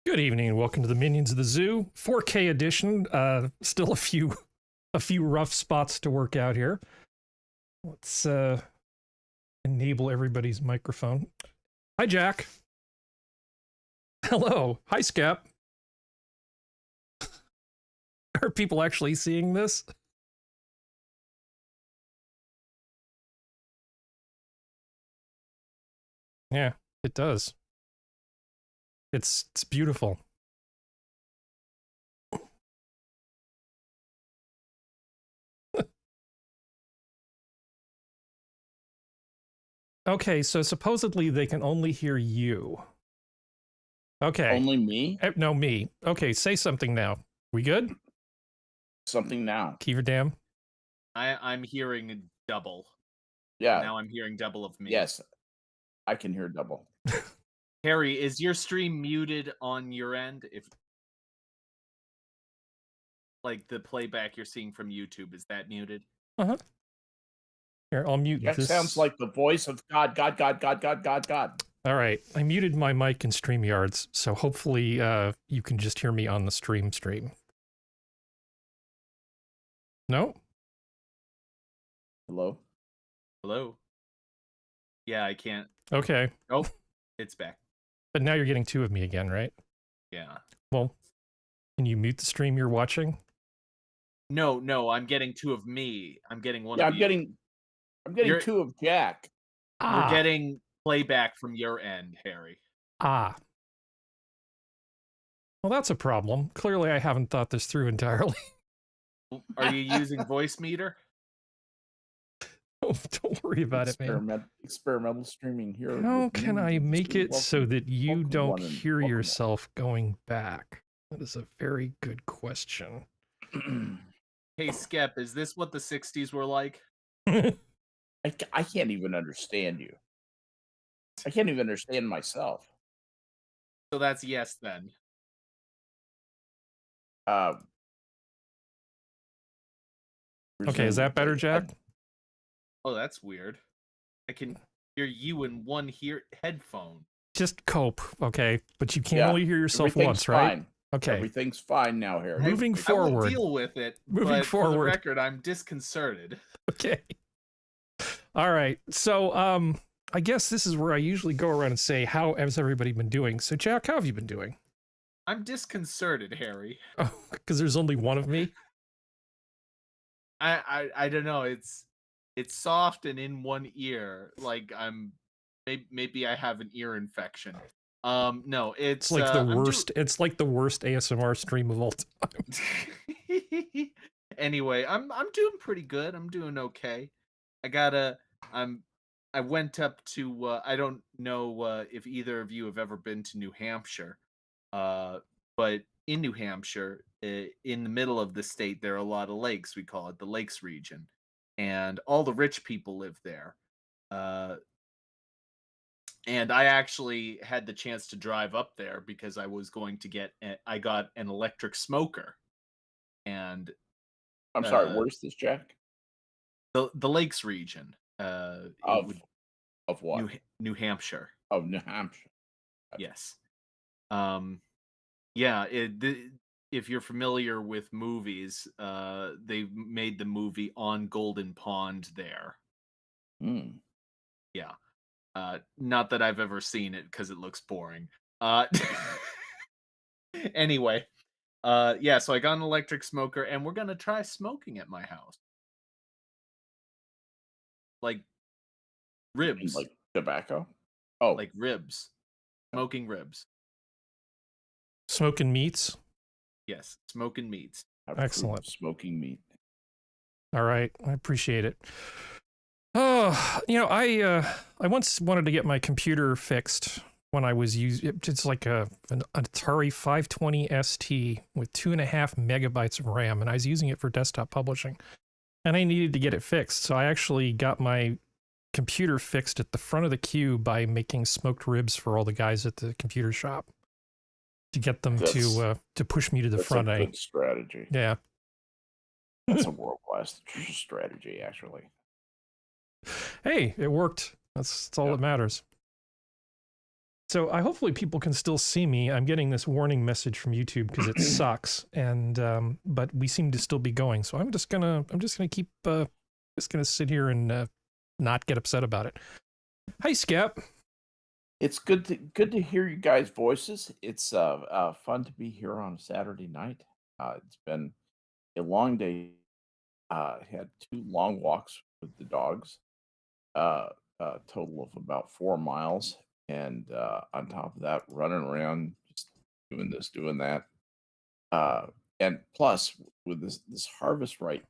Good evening and welcome to the Minions of the Zoo 4K edition. Still a few rough spots to work out here. Let's enable everybody's microphone. Hi, Jack. Hello. Hi, Skep. Are people actually seeing this? Yeah, it does. It's beautiful. Okay, so supposedly they can only hear you. Okay. Only me? No, me. Okay, say something now. We good? Something now. Kiever Dam? I'm hearing double. Yeah. Now I'm hearing double of me. Yes. I can hear double. Harry, is your stream muted on your end? If like the playback you're seeing from YouTube, is that muted? Uh-huh. Here, I'll mute That this. sounds like the voice of God. All right, I muted my mic in StreamYards, so hopefully you can just hear me on the stream. No? Hello? Hello? Yeah, I can't. Okay. Oh, it's back. But now you're getting two of me again, right? Yeah. Well, can you mute the stream you're watching? No, I'm getting two of me. I'm getting one of I'm you. I'm getting two of Jack. You're getting playback from your end, Harry. Well, that's a problem. Clearly, I haven't thought this through entirely. Are you using voice meter? Oh, don't worry about it, man. Experimental streaming here. How can I make it so that you don't hear yourself going back? That is a very good question. Hey, Skep, is this what the 60s were like? I can't even understand you. I can't even understand myself. So that's yes, then. Okay, is that better, Jack? Oh, that's weird. I can hear you in one headphone. Just cope, okay? But you can only hear yourself once, right? Fine. Okay. Everything's fine now, Harry. Moving forward. I will deal with it. Moving forward. For the record, I'm disconcerted. Okay. All right. So, I guess this is where I usually go around and say, how has everybody been doing? So, Jack, how have you been doing? I'm disconcerted, Harry. Oh, because there's only one of me? I don't know. It's soft and in one ear. Like maybe I have an ear infection. No, it's like the worst. It's like the worst ASMR stream of all time. Anyway, I'm doing pretty good. I'm doing okay. I went up to I don't know if either of you have ever been to New Hampshire, but in New Hampshire in the middle of the state, there are a lot of lakes. We call it the Lakes region, and all the rich people live there. And I actually had the chance to drive up there because I was going to get. I got an electric smoker, and I'm sorry. Where's this, Jack? the Lakes region. Of what? New Hampshire. Oh, New Hampshire. Yes. Yeah. If you're familiar with movies, they made the movie On Golden Pond there. Mm. Yeah. Not that I've ever seen it because it looks boring. Anyway, yeah. So I got an electric smoker, and we're gonna try smoking at my house, like ribs, Like tobacco? Oh, like ribs, smoking ribs. Smoking meats. Yes, smoking meats. Excellent. Smoking meat. All right, I appreciate it. Oh, you know, I once wanted to get my computer fixed when I was using it's like an Atari 520 ST with 2.5 megabytes of RAM, and I was using it for desktop publishing, and I needed to get it fixed. So I actually got my computer fixed at the front of the queue by making smoked ribs for all the guys at the computer shop to get them to push me to the front. That's a good strategy. Yeah. That's a world-class strategy, actually. Hey, it worked. That's all that matters. So hopefully people can still see me. I'm getting this warning message from YouTube because it sucks, and but we seem to still be going. So I'm just gonna keep just gonna sit here and not get upset about it. Hi, Skep. It's good to hear you guys' voices. It's fun to be here on a Saturday night. It's been a long day. Had 2 long walks with the dogs. A total of about 4 miles, and on top of that, running around, just doing this, doing that, and plus with this Harvest Right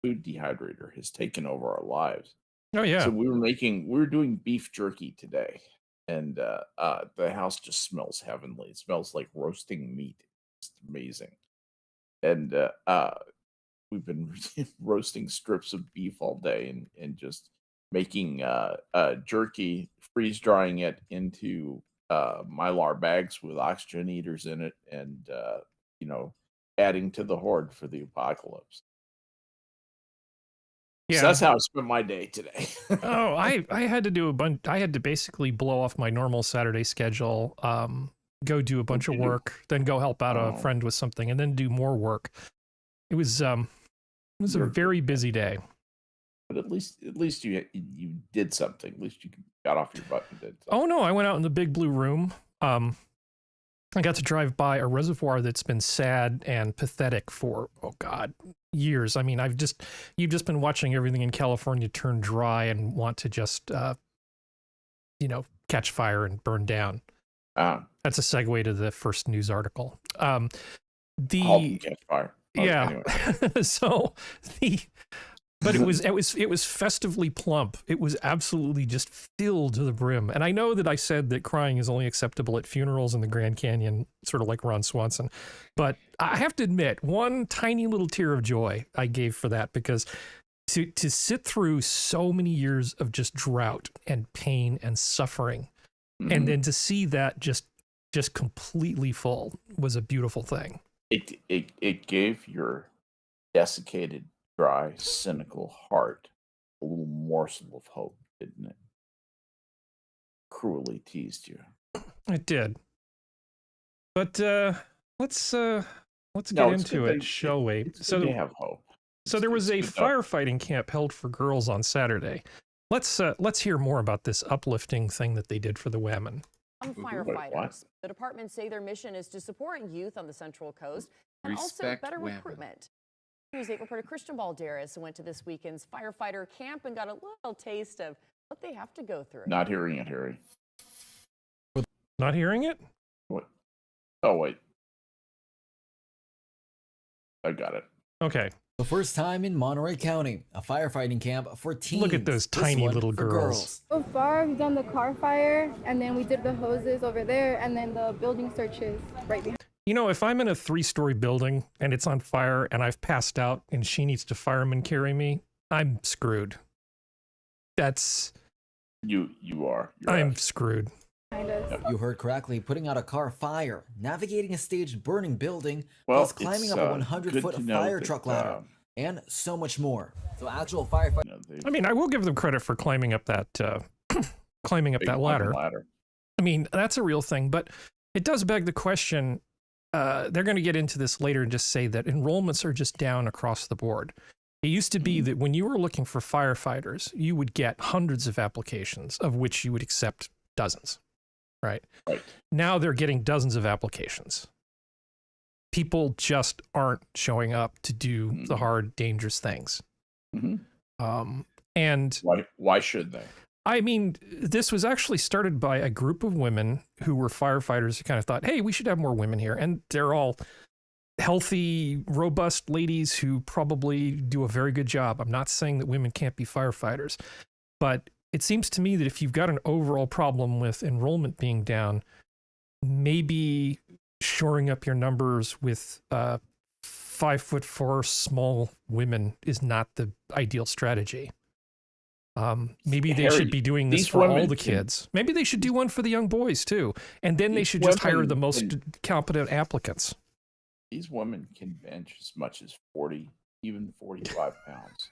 food dehydrator has taken over our lives. Oh yeah. So we were doing beef jerky today, and the house just smells heavenly. It smells like roasting meat. It's amazing, and we've been roasting strips of beef all day, and just making jerky, freeze drying it into Mylar bags with oxygen eaters in it, and adding to the horde for the apocalypse. Yeah. So that's how I spent my day today. Oh, I had to do a bunch. I had to basically blow off my normal Saturday schedule, go do a bunch of work, then go help out a friend with something, and then do more work. It was a very busy day. But at least you did something. At least you got off your butt and did something. Oh no, I went out in the big blue room. I got to drive by a reservoir that's been sad and pathetic for, oh God, years. I mean, you've just been watching everything in California turn dry and want to just, catch fire and burn down. That's a segue to the first news article. Catch fire. Yeah. Anyway. But it was festively plump. It was absolutely just filled to the brim. And I know that I said that crying is only acceptable at funerals in the Grand Canyon, sort of like Ron Swanson. But I have to admit, one tiny little tear of joy I gave for that, because to sit through so many years of just drought and pain and suffering, and then to see that just completely full was a beautiful thing. It gave your desiccated, dry, cynical heart a little morsel of hope, didn't it? Cruelly teased you. It did. But let's get into it, shall we? So they have hope. So there was a firefighting camp held for girls on Saturday. Let's hear more about this uplifting thing that they did for the women. Firefighters. The departments say their mission is to support youth on the Central Coast and also better recruitment. News 8 reporter Christian Balderas went to this weekend's firefighter camp and got a little taste of what they have to go through. Not hearing it, Harry. Not hearing it? What? Oh, wait. I got it. Okay. The first time in Monterey County, a firefighting camp for teens. Look at those tiny little girls. So far, we've done the car fire, and then we did the hoses over there, and then the building searches right behind. You know, if I'm in a 3-story building and it's on fire and I've passed out and she needs to fireman carry me, I'm screwed. That's... You are. I'm screwed. You heard correctly, putting out a car fire, navigating a staged burning building, Well, plus climbing up a 100-foot fire truck ladder, and so much more. So actual firefighters... I mean, I will give them credit for climbing up that ladder. I mean, that's a real thing, but it does beg the question. They're going to get into this later and just say that enrollments are just down across the board. It used to be that when you were looking for firefighters, you would get hundreds of applications, of which you would accept dozens, right? Now they're getting dozens of applications. People just aren't showing up to do the hard, dangerous things. And why should they? I mean, this was actually started by a group of women who were firefighters who kind of thought, hey, we should have more women here. And they're all healthy, robust ladies who probably do a very good job. I'm not saying that women can't be firefighters, but it seems to me that if you've got an overall problem with enrollment being down, maybe shoring up your numbers with 5'4" small women is not the ideal strategy. Maybe they should be doing this for all the kids. Maybe they should do one for the young boys too. And then they should just hire the most competent applicants. These women can bench as much as 40, even 45 pounds.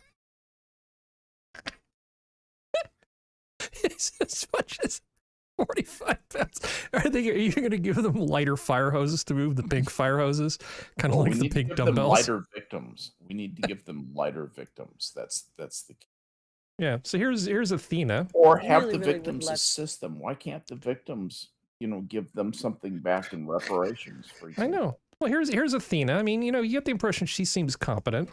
It's as much as 45 pounds. Are you going to give them lighter fire hoses to move the big fire hoses? Kind of like the big dumbbells? Lighter victims. We need to give them lighter victims. That's the key. Yeah. So here's Athena. Or have the victims assist them. Why can't the victims, give them something back in reparations? For example? I know. Well, here's Athena. I mean, you get the impression she seems competent.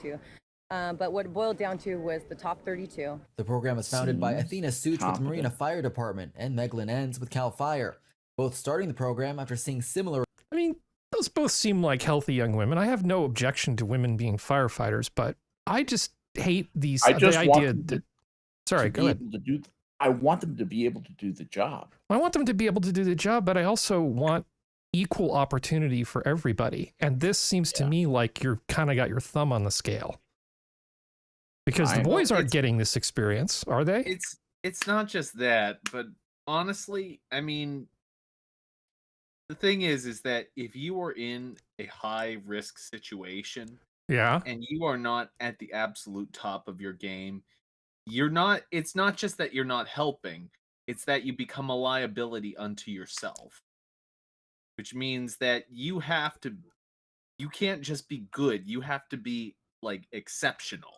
But what it boiled down to was the top 32. The program was founded by Athena Suits with Marina Fire Department and Meglin Ends with Cal Fire, both starting the program after seeing similar... I mean, those both seem like healthy young women. I have no objection to women being firefighters, but I just hate the idea that... Sorry, go ahead. I want them to be able to do the job. I want them to be able to do the job, but I also want equal opportunity for everybody. And this seems to me like you're kind of got your thumb on the scale. Because the boys aren't getting this experience, are they? It's not just that, but honestly, I mean, the thing is that if you are in a high risk situation, and you are not at the absolute top of your game, it's not just that you're not helping, it's that you become a liability unto yourself. Which means that you can't just be good, you have to be like exceptional.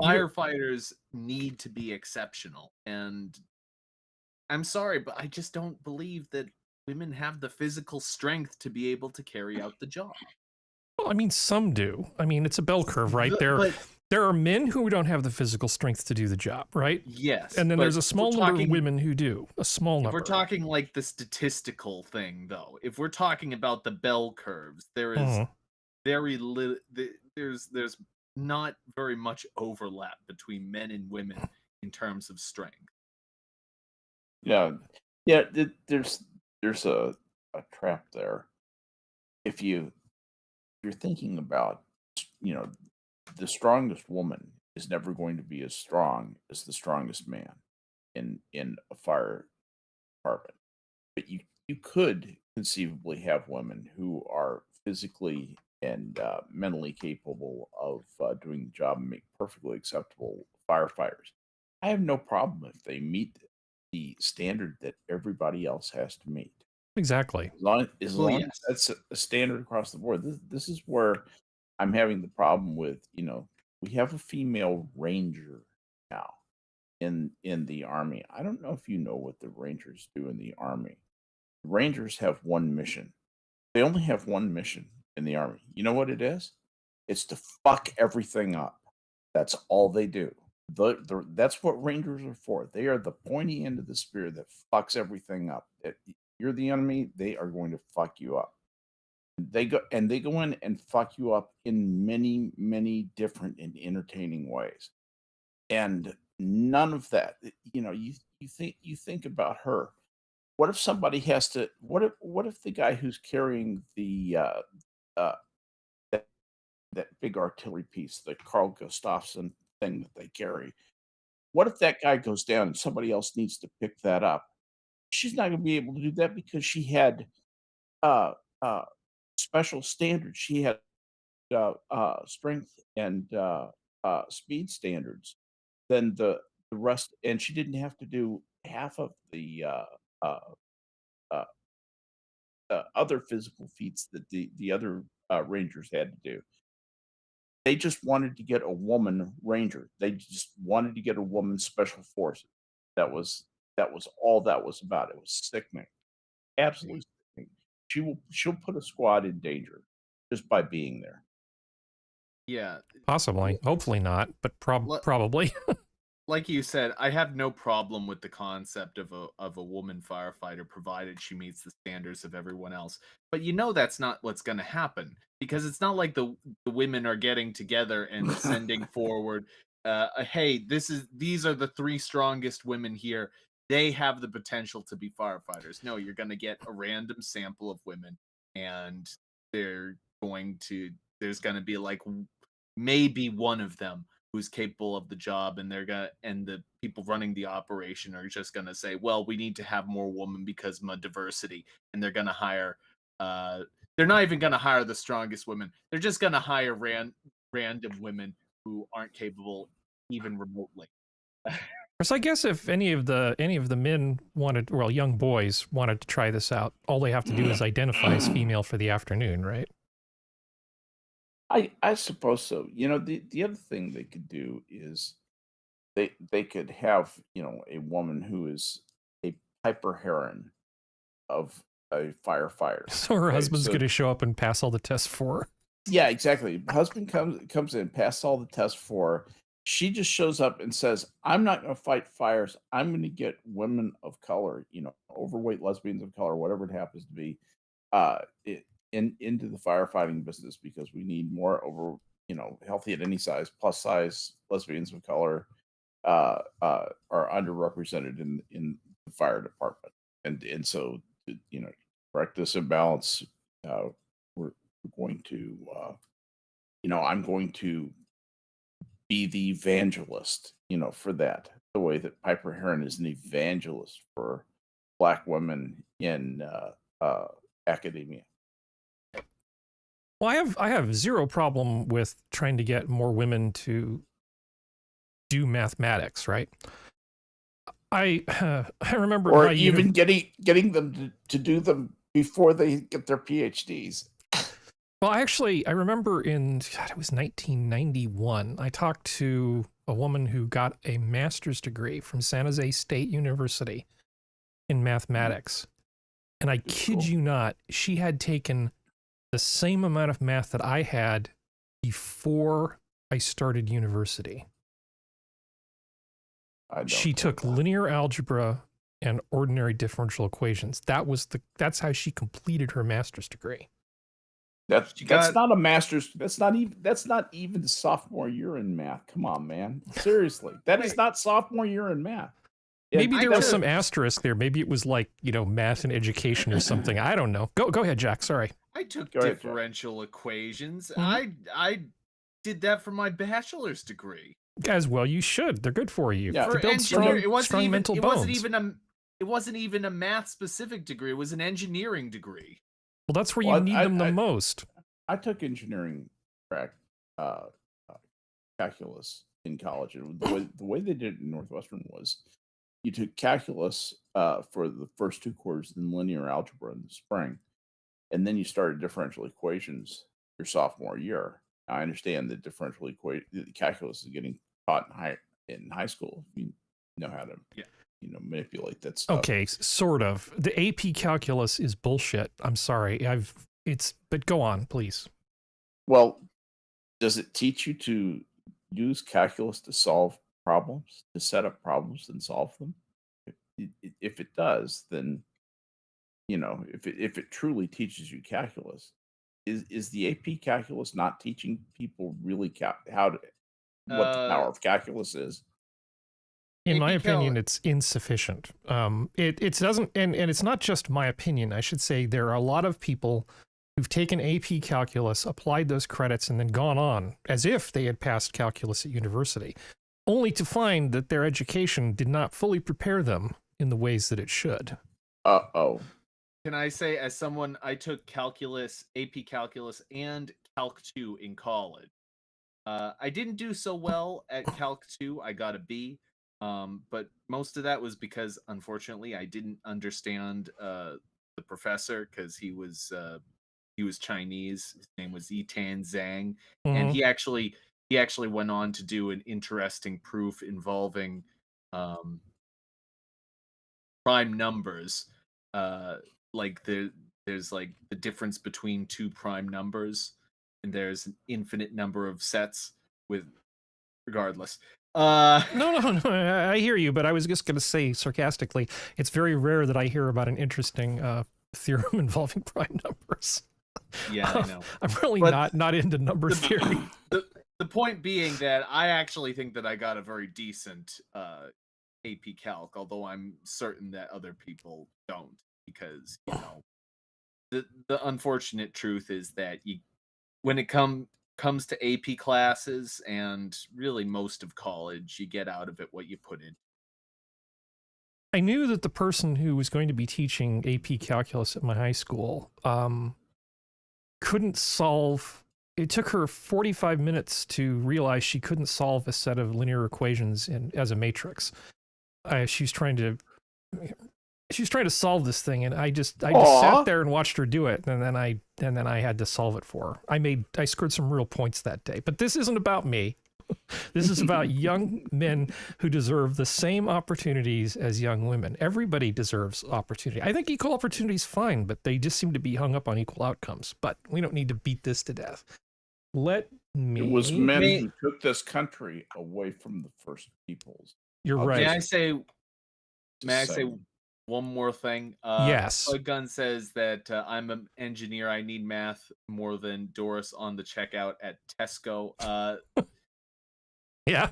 Firefighters need to be exceptional, and I'm sorry, but I just don't believe that women have the physical strength to be able to carry out the job. Well, I mean, some do. I mean, it's a bell curve, right? There are men who don't have the physical strength to do the job, right? Yes. And then there's a small number of women who do. A small number. If we're talking like the statistical thing, though, if we're talking about the bell curves, there is very little. There's not very much overlap between men and women in terms of strength. Yeah. There's a trap there. If you're thinking about, the strongest woman is never going to be as strong as the strongest man in a fire department. But you could conceivably have women who are physically and mentally capable of doing the job and make perfectly acceptable firefighters. I have no problem if they meet the standard that everybody else has to meet. Exactly. As long as that's a standard across the board. This is where I'm having the problem with, we have a female ranger now in the Army. I don't know if you know what the Rangers do in the Army. The Rangers have one mission. They only have one mission in the Army. You know what it is? It's to fuck everything up. That's all they do. That's what Rangers are for. They are the pointy end of the spear that fucks everything up. If you're the enemy, they are going to fuck you up. They go in and fuck you up in many, many different and entertaining ways. And none of that, you think about her. what if somebody has to? What if the guy who's carrying the uh, that, that big artillery piece, the Carl Gustafsson thing that they carry? What if that guy goes down and somebody else needs to pick that up? She's not going to be able to do that because she had uh, uh, special standards. She had strength and speed standards than the rest, and she didn't have to do half of the uh, uh, other physical feats that the other rangers had to do. They just wanted to get a woman ranger. They just wanted to get a woman special forces. That was all that was about. It was sickening, absolutely sickening. She'll put a squad in danger just by being there. Yeah, possibly. Hopefully not, but probably. Like you said, I have no problem with the concept of a woman firefighter, provided she meets the standards of everyone else. But that's not what's going to happen, because it's not like the women are getting together and sending forward, hey, these are the 3 strongest women here. They have the potential to be firefighters. No, you're going to get a random sample of women, and there's going to be like maybe one of them who's capable of the job, and the people running the operation are just gonna say, well, we need to have more women because of diversity, and they're gonna hire they're not even gonna hire the strongest women. They're just gonna hire random women who aren't capable even remotely. So I guess if any of the men wanted, well, young boys wanted to try this out, all they have to do is identify as female for the afternoon, right? I suppose so. The other thing they could do is they could have, a woman who is a Piper Heron of a firefighter. So her husband's going to show up and pass all the tests for her. Yeah, exactly. Husband comes in, passes all the tests for her. She just shows up and says, "I'm not going to fight fires. I'm going to get women of color, overweight lesbians of color, whatever it happens to be, into the firefighting business because we need more healthy at any size, plus size lesbians of color are underrepresented in the fire department, and so correct this imbalance. We're going to I'm going to be the evangelist, for that, the way that Piper Heron is an evangelist for Black women in academia." Well, I have zero problem with trying to get more women to do mathematics, right? I remember, or even getting them to do them before they get their PhDs. Well, actually, I remember it was 1991. I talked to a woman who got a master's degree from San Jose State University in mathematics, and I kid you not, she had taken the same amount of math that I had before I started university. She took linear algebra and ordinary differential equations. That's how she completed her master's degree. That's not a master's. That's not even sophomore year in math. Come on, man. Seriously, that is not sophomore year in math. Maybe there was some asterisk there. Maybe it was like, math and education or something. I don't know. Go ahead, Jack. Sorry. I took differential equations. I did that for my bachelor's degree. As well, you should. They're good for you. Yeah. To build strong mental bones. It wasn't even a math specific degree. It was an engineering degree. Well, that's where you need them the most. I took engineering calculus in college. The way they did it in Northwestern was you took calculus for the first 2 quarters, then linear algebra in the spring, and then you started differential equations your sophomore year. Now, I understand that differential calculus is getting taught in high school. You know how to manipulate that stuff. Okay, sort of. The AP calculus is bullshit. I'm sorry. But go on, please. Well, does it teach you to use calculus to solve problems, to set up problems and solve them? If it does, then if it truly teaches you calculus, is the AP calculus not teaching people really what the power of calculus is? In my opinion, it's insufficient. It doesn't, and it's not just my opinion. I should say there are a lot of people who've taken AP Calculus, applied those credits, and then gone on as if they had passed calculus at university, only to find that their education did not fully prepare them in the ways that it should. Uh-oh. Can I say, as someone, I took calculus, AP Calculus, and Calc 2 in college. I didn't do so well at Calc 2. I got a B. But most of that was because, unfortunately, I didn't understand the professor, because he was Chinese. His name was Yitan Zhang, and he actually went on to do an interesting proof involving prime numbers. Like there's like the difference between two prime numbers, and there's an infinite number of sets with, regardless. No, I hear you, but I was just going to say sarcastically, it's very rare that I hear about an interesting theorem involving prime numbers. Yeah, I know. I'm really not into number theory. The point being that I actually think that I got a very decent AP Calc, although I'm certain that other people don't, because, you know, the unfortunate truth is that when it comes to AP classes and really most of college, you get out of it what you put in. I knew that the person who was going to be teaching AP Calculus at my high school couldn't solve. It took her 45 minutes to realize she couldn't solve a set of linear equations as a matrix. She's trying to solve this thing, and I just sat there and watched her do it, and then I had to solve it for her. I scored some real points that day. But this isn't about me. This is about young men who deserve the same opportunities as young women. Everybody deserves opportunity. I think equal opportunity is fine, but they just seem to be hung up on equal outcomes. But we don't need to beat this to death. It was men who took this country away from the first peoples. You're right. May I say one more thing? Yes. Gun says that I'm an engineer. I need math more than Doris on the checkout at Tesco. Yeah.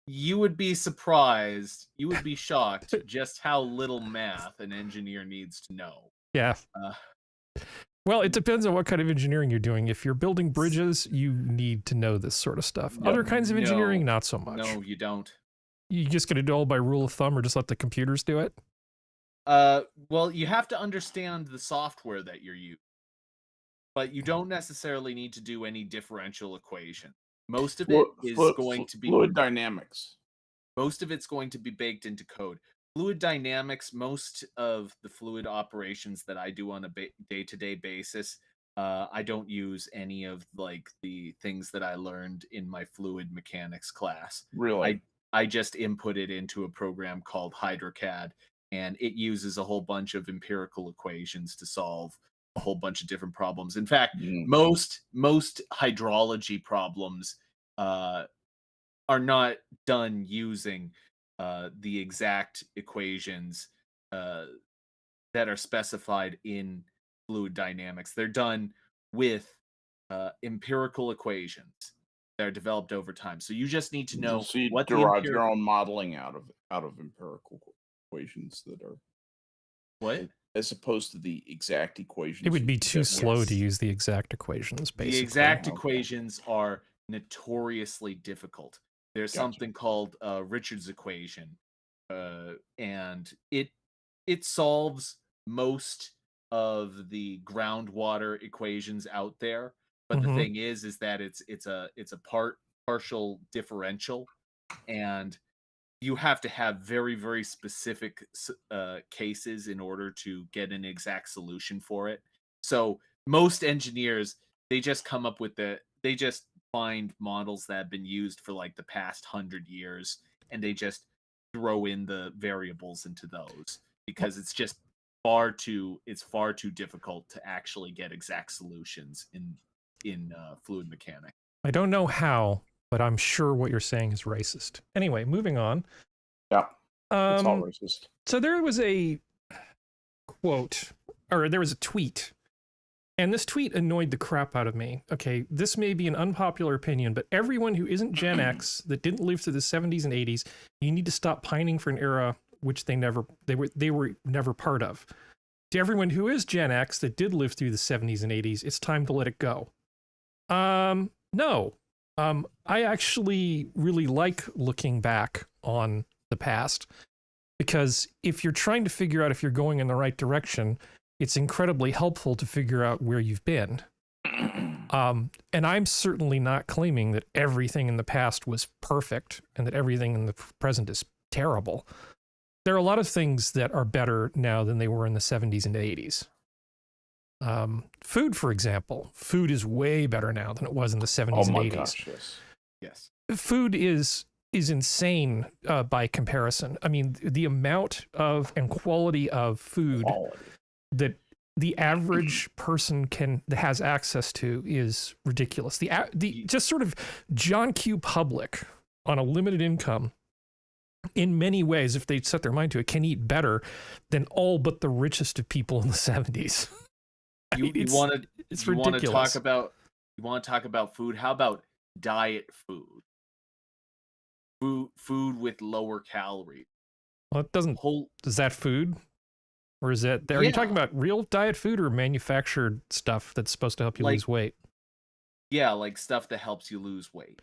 You would be surprised. You would be shocked just how little math an engineer needs to know. Yeah. Well, it depends on what kind of engineering you're doing. If you're building bridges, you need to know this sort of stuff. Other kinds of engineering, not so much. No, you don't. You just going to do it all by rule of thumb, or just let the computers do it? Well, you have to understand the software that you're using, but you don't necessarily need to do any differential equation. Most of it is going to be fluid dynamics. Most of it's going to be baked into code. Fluid dynamics, most of the fluid operations that I do on a day-to-day basis, I don't use any of like the things that I learned in my fluid mechanics class. Really? I just input it into a program called HydroCAD, and it uses a whole bunch of empirical equations to solve a whole bunch of different problems. In fact, most hydrology problems are not done using the exact equations that are specified in fluid dynamics. They're done with empirical equations that are developed over time. So you just need to know what derive your own modeling out of empirical equations that are what, as opposed to the exact equations. It would be too slow to use the exact equations. Basically, the exact equations are notoriously difficult. There's something called Richard's equation, and it solves most of the groundwater equations out there. But the thing is that it's a partial differential, and you have to have very, very specific cases in order to get an exact solution for it. So most engineers, they just come up with they just find models that have been used for like the past 100 years, and they just throw in the variables into those, because it's just far too difficult to actually get exact solutions in fluid mechanics. I don't know how, but I'm sure what you're saying is racist. Anyway, moving on. Yeah, it's all racist. So there was a quote, or there was a tweet, And this tweet annoyed the crap out of me. Okay, this may be an unpopular opinion, but everyone who isn't Gen X that didn't live through the 70s and 80s, you need to stop pining for an era which they were never part of. To everyone who is Gen X that did live through the 70s and 80s, it's time to let it go. No. I actually really like looking back on the past, because if you're trying to figure out if you're going in the right direction, it's incredibly helpful to figure out where you've been. And I'm certainly not claiming that everything in the past was perfect and that everything in the present is terrible. There are a lot of things that are better now than they were in the 70s and 80s. Food, for example. Food is way better now than it was in the 70s and 80s. Gosh, yes. Food is insane by comparison. I mean, the amount of and quality of food that the average person has access to is ridiculous. The just sort of John Q. public on a limited income, in many ways, if they set their mind to it, can eat better than all but the richest of people in the 70s. You want to talk about food? How about diet food? Food with lower calories. Well, it doesn't. Is that food? Or is that, are you talking about real diet food or manufactured stuff that's supposed to help you lose weight? Yeah, like stuff that helps you lose weight.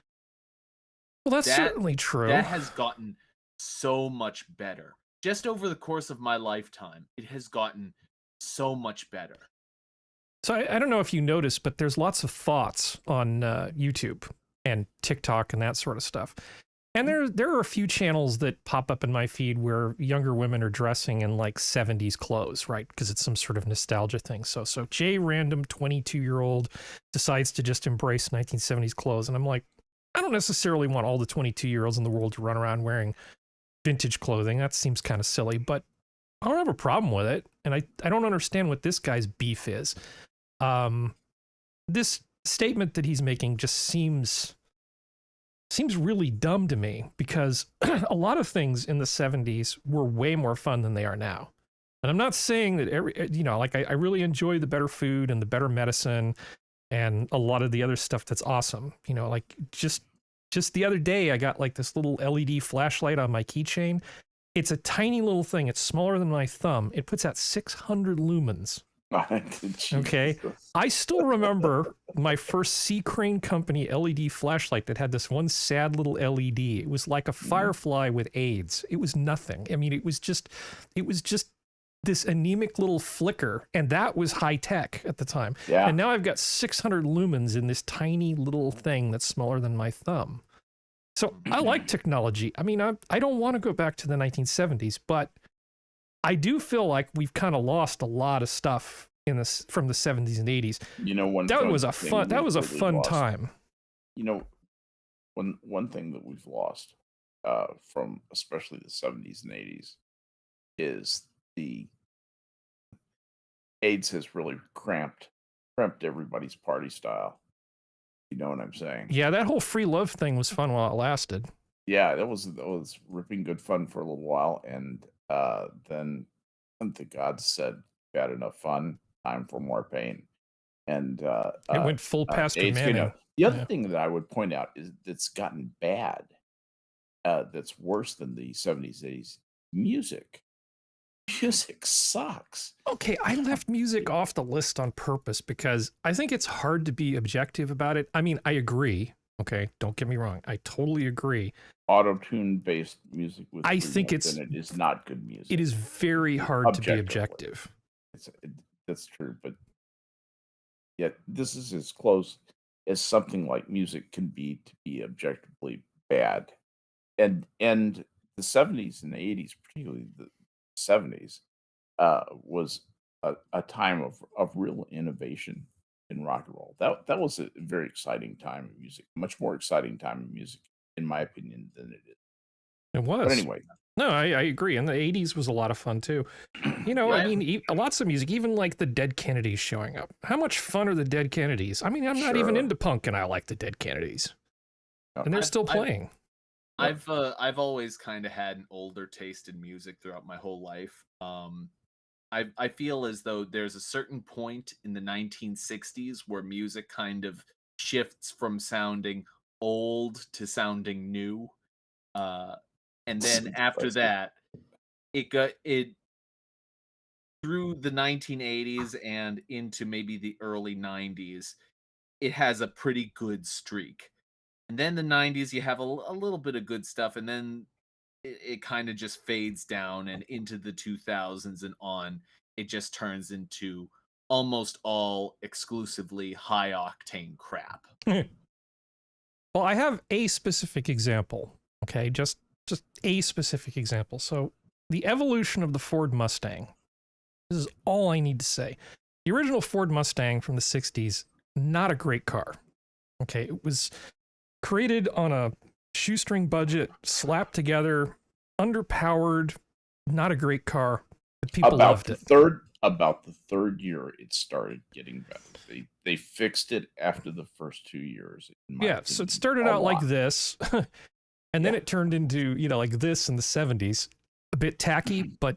Well, that's certainly true. That has gotten so much better. Just over the course of my lifetime, it has gotten so much better. So I don't know if you noticed, but there's lots of thoughts on YouTube and TikTok and that sort of stuff. And there are a few channels that pop up in my feed where younger women are dressing in like 70s clothes, right? Because it's some sort of nostalgia thing. So J random 22-year-old decides to just embrace 1970s clothes. And I'm like, I don't necessarily want all the 22-year-olds in the world to run around wearing vintage clothing. That seems kind of silly, but I don't have a problem with it. And I don't understand what this guy's beef is. This statement that he's making just seems really dumb to me, because a lot of things in the 70s were way more fun than they are now. And I'm not saying that I really enjoy the better food and the better medicine and a lot of the other stuff that's awesome. Like just the other day, I got like this little LED flashlight on my keychain. It's a tiny little thing. It's smaller than my thumb. It puts out 600 lumens. Okay. I still remember my first Sea Crane Company LED flashlight that had this one sad little LED. It was like a firefly with AIDS. It was nothing. I mean, it was just this anemic little flicker, and that was high tech at the time. Yeah. And now I've got 600 lumens in this tiny little thing that's smaller than my thumb. So I like technology. I mean, I don't want to go back to the 1970s, but I do feel like we've kind of lost a lot of stuff from the 70s and 80s. That was a fun time. One thing that we've lost from especially the 70s and 80s is the AIDS has really cramped everybody's party style. You know what I'm saying? Yeah, that whole free love thing was fun while it lasted. Yeah, that was ripping good fun for a little while, and then the gods said, "We had enough fun. Time for more pain." And it went full Pastor Manning. The other thing that I would point out is that's gotten bad. That's worse than the 70s, 80s. Music sucks. Okay, I left music off the list on purpose because I think it's hard to be objective about it. I mean, I agree. Okay, don't get me wrong. I totally agree. Auto-tune based music with I think it is not good music. It is very hard to be objective. That's true, but yet this is as close as something like music can be to be objectively bad. And the 70s and the 80s, particularly the 70s, was a time of real innovation in rock and roll. That was a very exciting time in music, much more exciting time in music, in my opinion, than it is. It was. But anyway. No, I agree. And the 80s was a lot of fun too. I mean, lots of music, even like the Dead Kennedys showing up. How much fun are the Dead Kennedys? I mean, I'm not even into punk and I like the Dead Kennedys. And they're still playing. I've always kind of had an older taste in music throughout my whole life. I feel as though there's a certain point in the 1960s where music kind of shifts from sounding old to sounding new. And then after that, it through the 1980s and into maybe the early 90s, it has a pretty good streak. And then the 90s, you have a little bit of good stuff, and then it kind of just fades down, and into the 2000s and on, it just turns into almost all exclusively high octane crap. Well, I have a specific example, okay? Just a specific example. So the evolution of the Ford Mustang, this is all I need to say. The original Ford Mustang from the 60s, not a great car, okay? It was created on a shoestring budget, slapped together, underpowered, not a great car, but people loved it. About the third year, it started getting better. They fixed it after the first 2 years. Yeah, so it started out like this, and then it turned into, you know, like this in the 70s. A bit tacky, but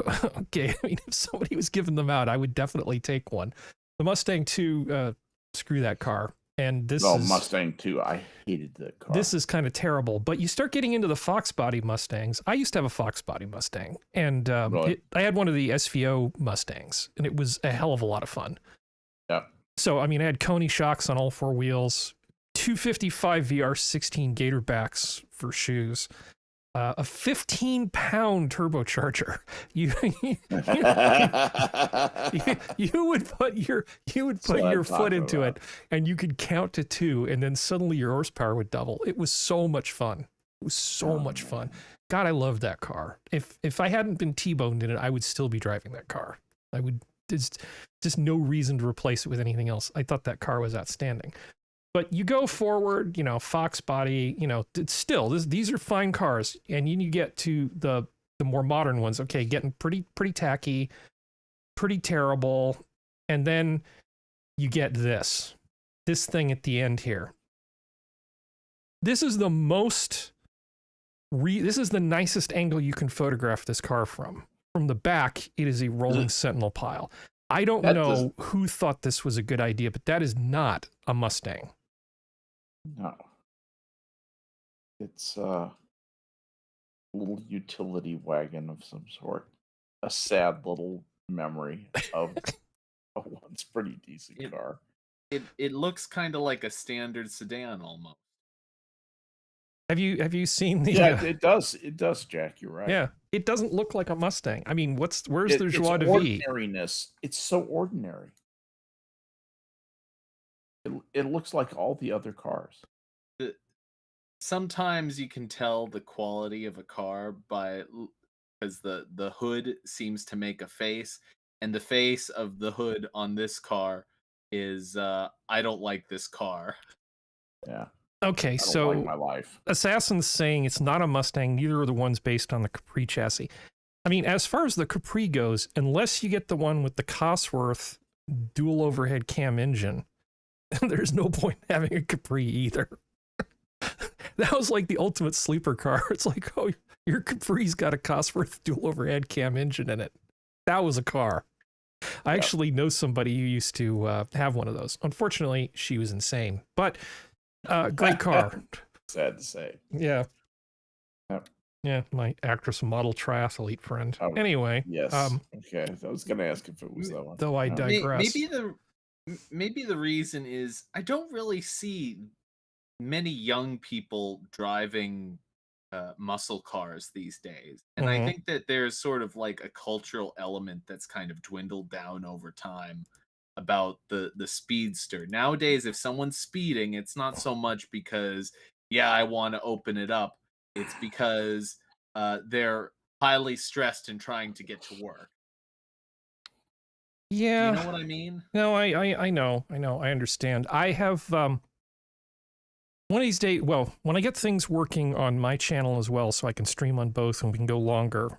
okay. I mean, if somebody was giving them out, I would definitely take one. The Mustang 2, screw that car. And this is Mustang 2. I hated that car. This is kind of terrible. But you start getting into the Fox body Mustangs. I used to have a Fox body Mustang, and I had one of the SVO Mustangs, and it was a hell of a lot of fun. Yeah. So I mean, I had Coney shocks on all four wheels, 255 VR16 Gator backs for shoes, a 15-pound turbocharger. You would put your foot into it, and you could count to 2, and then suddenly your horsepower would double. It was so much fun. It was so much fun. God, I loved that car. If I hadn't been T-boned in it, I would still be driving that car. I would. There's just no reason to replace it with anything else. I thought that car was outstanding. But you go forward, you know, Fox body, you know, still, these are fine cars. And you get to the more modern ones, okay, getting pretty tacky, pretty terrible. And then you get this thing at the end here. This is the this is the nicest angle you can photograph this car from. From the back, it is a rolling sentinel pile. I don't know who thought this was a good idea, but that is not a Mustang. No. It's a little utility wagon of some sort. A sad little memory of a once pretty decent car. It looks kind of like a standard sedan almost. Have you seen the? Yeah, it does. It does, Jack. You're right. Yeah, it doesn't look like a Mustang. I mean, where's the joie de vivre? Ordinariness. It's so ordinary. It looks like all the other cars. Sometimes you can tell the quality of a car because the hood seems to make a face, and the face of the hood on this car is I don't like this car. Yeah. Okay, so like my life. Assassin's saying it's not a Mustang. Neither are the ones based on the Capri chassis. I mean, as far as the Capri goes, unless you get the one with the Cosworth dual overhead cam engine, there's no point in having a Capri either. That was like the ultimate sleeper car. It's like, oh, your Capri's got a Cosworth dual overhead cam engine in it. That was a car. I actually know somebody who used to have one of those. Unfortunately, she was insane, but great car. Sad to say. Yeah. Yep. Yeah, my actress model triathlete friend. Oh, anyway. Yes. Okay. I was going to ask if it was that one. Though I digress. Maybe the reason is I don't really see many young people driving muscle cars these days, and I think that there's sort of like a cultural element that's kind of dwindled down over time about the speedster. Nowadays, if someone's speeding, it's not so much because I want to open it up. It's because they're highly stressed and trying to get to work. Yeah. Do you know what I mean? No, I know. I understand. I have one of these days, well, when I get things working on my channel as well, so I can stream on both and we can go longer,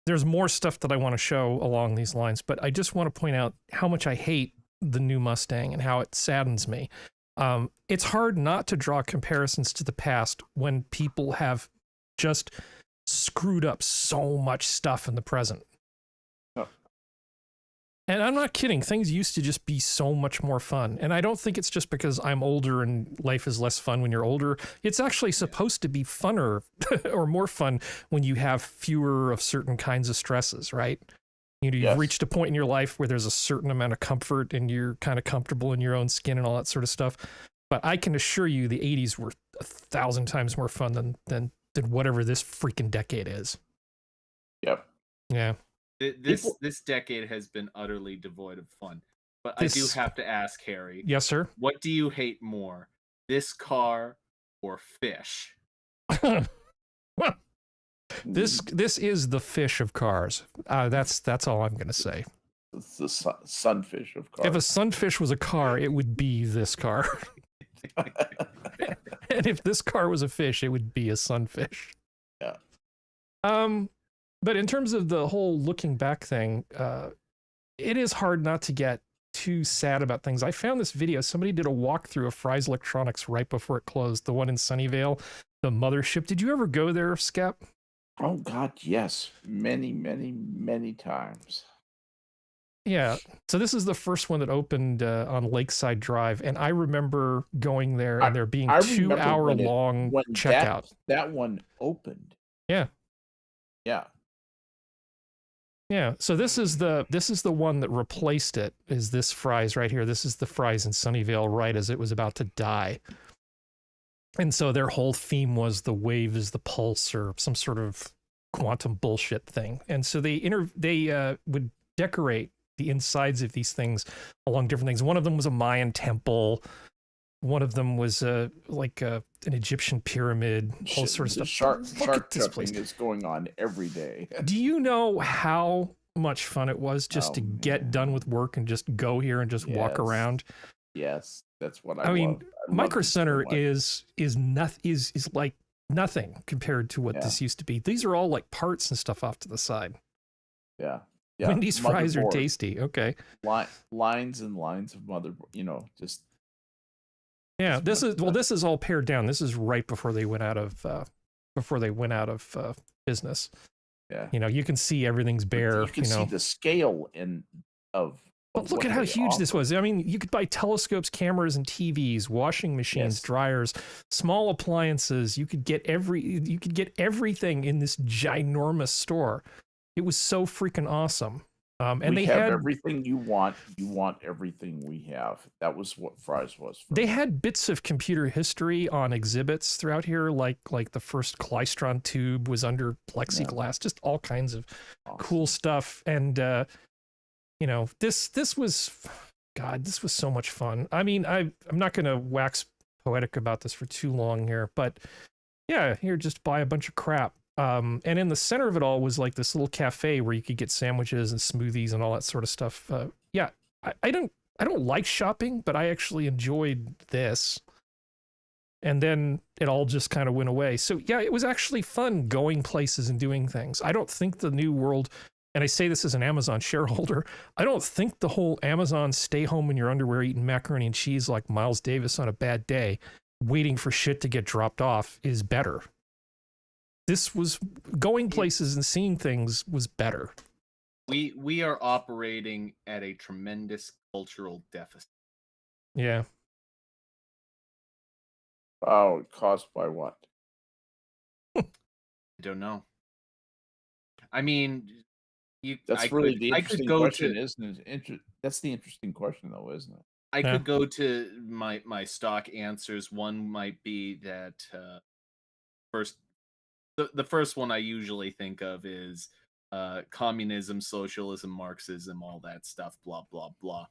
there's more stuff that I want to show along these lines, but I just want to point out how much I hate the new Mustang and how it saddens me. It's hard not to draw comparisons to the past when people have just screwed up so much stuff in the present. And I'm not kidding. Things used to just be so much more fun. And I don't think it's just because I'm older and life is less fun when you're older. It's actually supposed to be funner or more fun when you have fewer of certain kinds of stresses, right? You know, you've reached a point in your life where there's a certain amount of comfort and you're kind of comfortable in your own skin and all that sort of stuff. But I can assure you the 80s were 1,000 times more fun than whatever this freaking decade is. Yep. Yeah. This decade has been utterly devoid of fun. But I do have to ask, Harry. Yes, sir. What do you hate more, this car or fish? This is the fish of cars. That's all I'm gonna say. It's the sunfish of cars. If a sunfish was a car, it would be this car. And if this car was a fish, it would be a sunfish. Yeah. But in terms of the whole looking back thing, it is hard not to get too sad about things. I found this video. Somebody did a walkthrough of Fry's Electronics right before it closed, the one in Sunnyvale, the mothership. Did you ever go there, Skep? Oh, God, yes. Many, many, many times. Yeah. So this is the first one that opened on Lakeside Drive. And I remember going there and there being 2 hour long checkout. That one opened. Yeah. Yeah. Yeah, so this is the one that replaced it, is this Fry's right here. This is the Fry's in Sunnyvale right as it was about to die. And so their whole theme was the wave is the pulse or some sort of quantum bullshit thing. And so they would decorate the insides of these things along different things. One of them was a Mayan temple. One of them was like an Egyptian pyramid, all sorts of stuff. Shark jumping is going on every day. Do you know how much fun it was just to get done with work and just go here and just walk around? Yes, that's what I mean, Micro Center is like nothing compared to what this used to be. These are all like parts and stuff off to the side. Yeah. Wendy's fries are tasty. Okay. Lines and lines of just. Yeah, this is all pared down. This is right before they went out of business. Yeah. You know, you can see everything's bare. You can see the scale of But look at how huge this was. I mean, you could buy telescopes, cameras, and TVs, washing machines, dryers, small appliances. You could get everything in this ginormous store. It was so freaking awesome. And they had everything you want. You want everything we have. That was what Fry's was. They had bits of computer history on exhibits throughout here, like the first Klystron tube was under plexiglass, just all kinds of cool stuff. And you know, this was so much fun. I mean, I'm not going to wax poetic about this for too long here, but yeah, here, just buy a bunch of crap. And in the center of it all was like this little cafe where you could get sandwiches and smoothies and all that sort of stuff. Yeah, I don't like shopping, but I actually enjoyed this. And then it all just kind of went away. So yeah, it was actually fun going places and doing things. I don't think the new world, and I say this as an Amazon shareholder, I don't think the whole Amazon stay home in your underwear eating macaroni and cheese like Miles Davis on a bad day, waiting for shit to get dropped off is better. This was going places and seeing things was better. We are operating at a tremendous cultural deficit. Yeah. Oh, caused by what? I don't know. I mean, that's really the interesting question, isn't it? That's the interesting question, though, isn't it? I could go to my stock answers. One might be that the first one I usually think of is communism, socialism, Marxism, all that stuff, blah, blah, blah.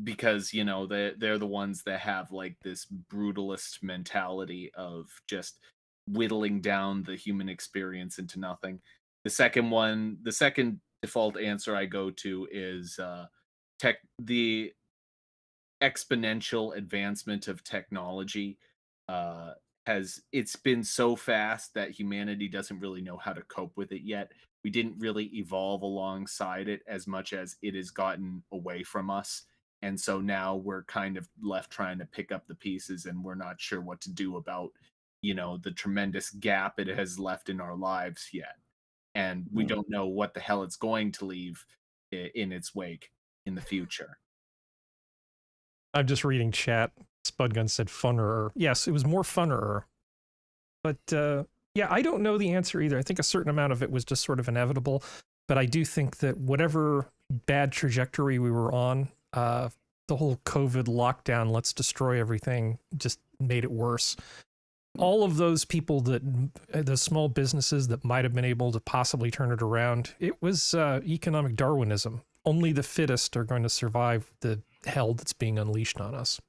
Because, you know, they're the ones that have like this brutalist mentality of just whittling down the human experience into nothing. The second default answer I go to is the exponential advancement of technology. It's been so fast that humanity doesn't really know how to cope with it yet. We didn't really evolve alongside it as much as it has gotten away from us. And so now we're kind of left trying to pick up the pieces, and we're not sure what to do about, you know, the tremendous gap it has left in our lives yet. and we don't know what the hell it's going to leave in its wake in the future. I'm just reading chat. Spudgun said funner. Yes, it was more funner. But yeah, I don't know the answer either. I think a certain amount of it was just sort of inevitable. But I do think that whatever bad trajectory we were on, the whole COVID lockdown, let's destroy everything, just made it worse. All of those people the small businesses that might have been able to possibly turn it around, it was economic Darwinism. Only the fittest are going to survive the hell that's being unleashed on us.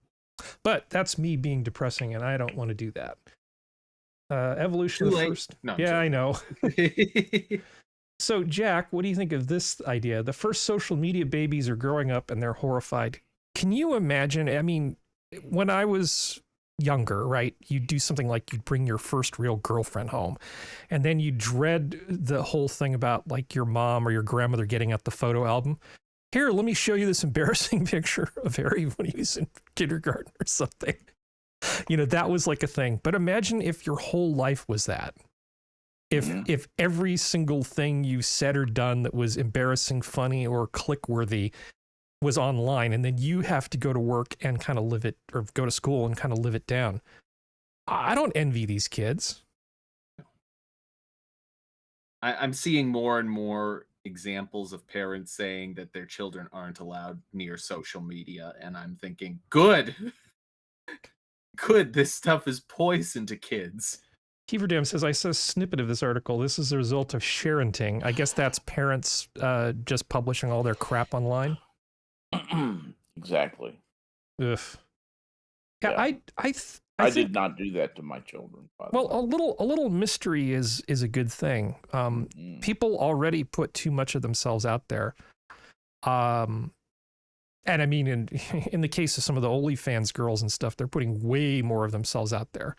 But that's me being depressing, and I don't want to do that. Evolution of the first. No, yeah, I know. So, Jack, what do you think of this idea? The first social media babies are growing up and they're horrified. Can you imagine? I mean, when I was younger, right, you'd do something like you'd bring your first real girlfriend home, and then you dread the whole thing about like your mom or your grandmother getting out the photo album. Here, let me show you this embarrassing picture of Harry when he was in kindergarten or something. You know, that was like a thing. But imagine if your whole life was that. If every single thing you said or done that was embarrassing, funny, or click-worthy was online, and then you have to go to work and kind of live it, or go to school and kind of live it down. I don't envy these kids. I'm seeing more and more examples of parents saying that their children aren't allowed near social media, and I'm thinking, good. Good, this stuff is poison to kids. Keeverdam says, I saw a snippet of this article. This is a result of sharenting. I guess that's parents just publishing all their crap online. Exactly. Ugh. Yeah. I did not do that to my children. Well, a little mystery is a good thing. People already put too much of themselves out there. And I mean, in the case of some of the OnlyFans girls and stuff, they're putting way more of themselves out there.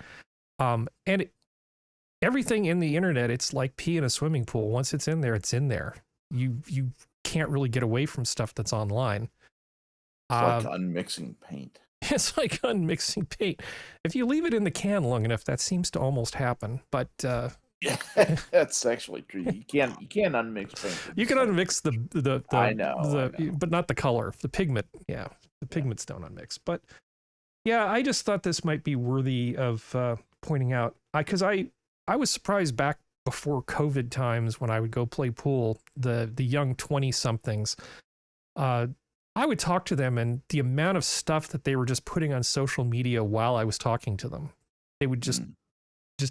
Everything in the internet, it's like pee in a swimming pool. Once it's in there, it's in there. You can't really get away from stuff that's online. It's like unmixing paint. It's like unmixing paint. If you leave it in the can long enough, that seems to almost happen. But yeah, that's actually true. You can't unmix paint. You can unmix the I know. But not the color. The pigment. Yeah, the pigments don't unmix. But yeah, I just thought this might be worthy of pointing out. Because I was surprised back before COVID times when I would go play pool, the young 20-somethings. I would talk to them, and the amount of stuff that they were just putting on social media while I was talking to them, they would just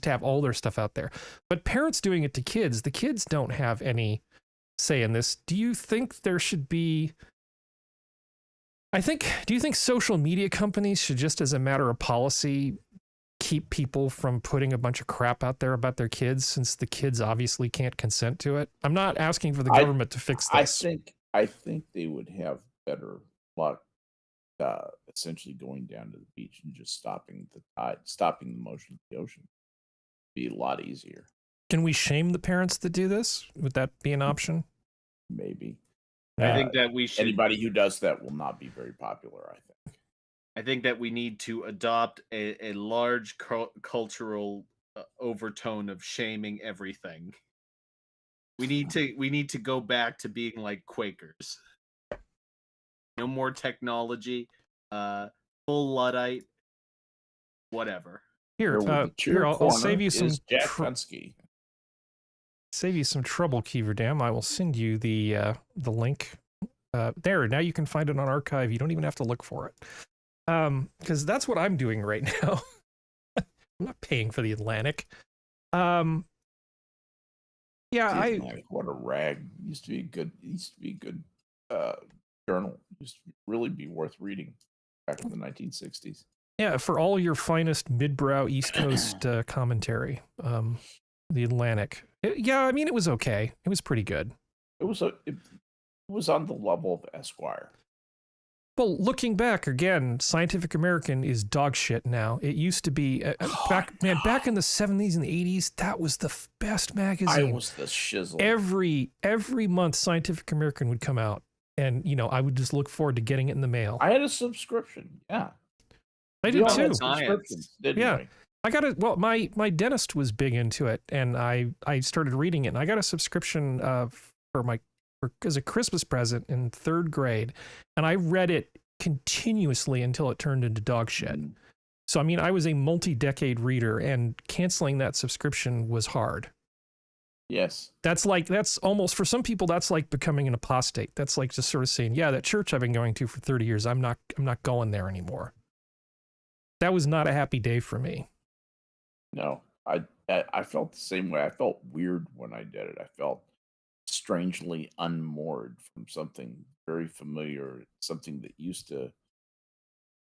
have all their stuff out there. But parents doing it to kids, the kids don't have any say in this. Do you think there should be... do you think social media companies should, just as a matter of policy, keep people from putting a bunch of crap out there about their kids, since the kids obviously can't consent to it? I'm not asking for the government to fix this. I think they would have better luck essentially going down to the beach and just stopping the tide, stopping the motion of the ocean. Be a lot easier. Can we shame the parents that do this? Would that be an option? Maybe. I think that we should. Anybody who does that will not be very popular, I think. I think that we need to adopt a large cultural overtone of shaming everything. We need to go back to being like Quakers. No more technology, full Luddite, whatever. Here, I'll save you some Jack Gunski. Save you some trouble, Keeverdam. I will send you the link. There, now you can find it on archive. You don't even have to look for it. Because that's what I'm doing right now. I'm not paying for the Atlantic. Yeah, what a rag. Used to be a good journal. Used to really be worth reading back in the 1960s. Yeah, for all your finest mid-brow East Coast commentary, the Atlantic. Yeah, I mean, it was okay. It was pretty good. It was on the level of Esquire. Well, looking back again, Scientific American is dog shit now. It used to be back in the 70s and the 80s. That was the best magazine. I was the shizzle. Every month, Scientific American would come out, and I would just look forward to getting it in the mail. I had a subscription. Yeah, I did too. Yeah, Well, my dentist was big into it, and I started reading it, and I got a subscription as a Christmas present in 3rd grade, and I read it continuously until it turned into dog shit. So I mean, I was a multi-decade reader, and canceling that subscription was hard. Yes. That's almost, for some people, that's like becoming an apostate. That's like just sort of saying, yeah, that church I've been going to for 30 years, I'm not going there anymore. That was not a happy day for me. No, I felt the same way. I felt weird when I did it. I felt strangely unmoored from something very familiar, something that used to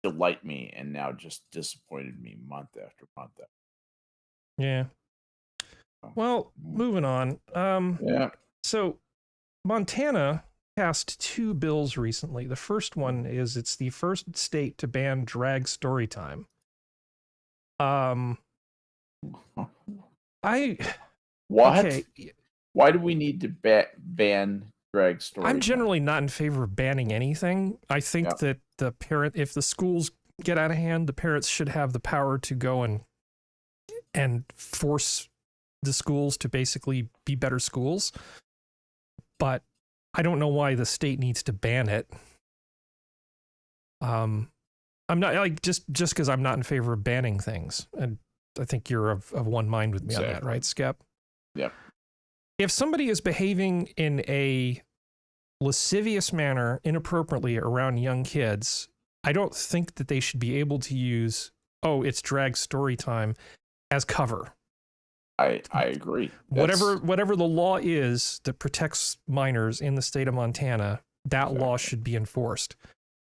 delight me and now just disappointed me month after month. Yeah. Well, moving on. Yeah. So Montana passed 2 bills recently. The first one is it's the first state to ban drag story time. What? Okay. Why do we need to ban drag story I'm time? generally not in favor of banning anything. I think that if the schools get out of hand, the parents should have the power to go and force the schools to basically be better schools. But I don't know why the state needs to ban it. I'm not like just because I'm not in favor of banning things, and I think you're of one mind with me on that, right, Skep? Yep. If somebody is behaving in a lascivious manner inappropriately around young kids, I don't think that they should be able to use, it's drag story time as cover. I agree. Whatever the law is that protects minors in the state of Montana, that law should be enforced.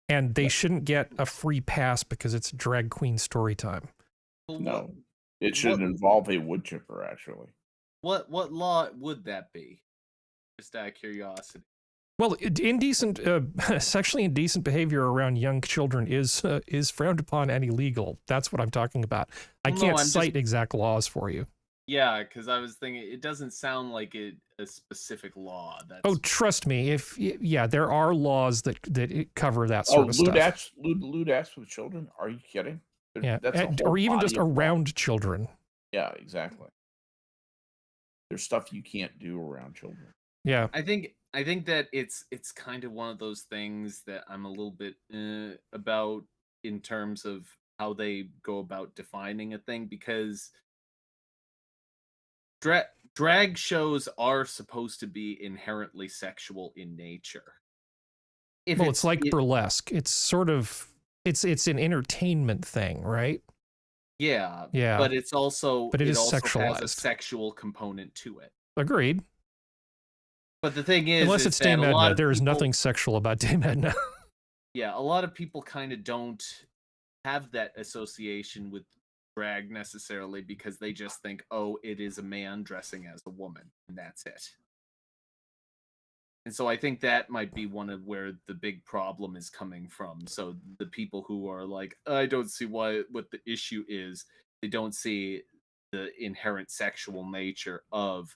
And they shouldn't get a free pass because it's drag queen story time. No, it should involve a wood chipper, actually. What law would that be? Just out of curiosity. Well, sexually indecent behavior around young children is frowned upon and illegal. That's what I'm talking about. I can't cite exact laws for you. Yeah, because I was thinking it doesn't sound like a specific law. Oh, trust me. There are laws that cover that sort of stuff. Lewd acts with children? Are you kidding? Or even just around children. Yeah, exactly. There's stuff you can't do around children. Yeah, I think that it's kind of one of those things that I'm a little bit about in terms of how they go about defining a thing, because drag shows are supposed to be inherently sexual in nature. It's like burlesque. It's sort of it's an entertainment thing, right? Yeah. Yeah. But it also sexualized. Has a sexual component to it. Agreed. But the thing is, unless it's Dame Edna, there is nothing sexual about Dame Edna. Yeah, a lot of people kind of don't have that association with drag necessarily because they just think, oh, it is a man dressing as a woman, and that's it. And so I think that might be one of where the big problem is coming from. So the people who are like, I don't see what the issue is, they don't see the inherent sexual nature of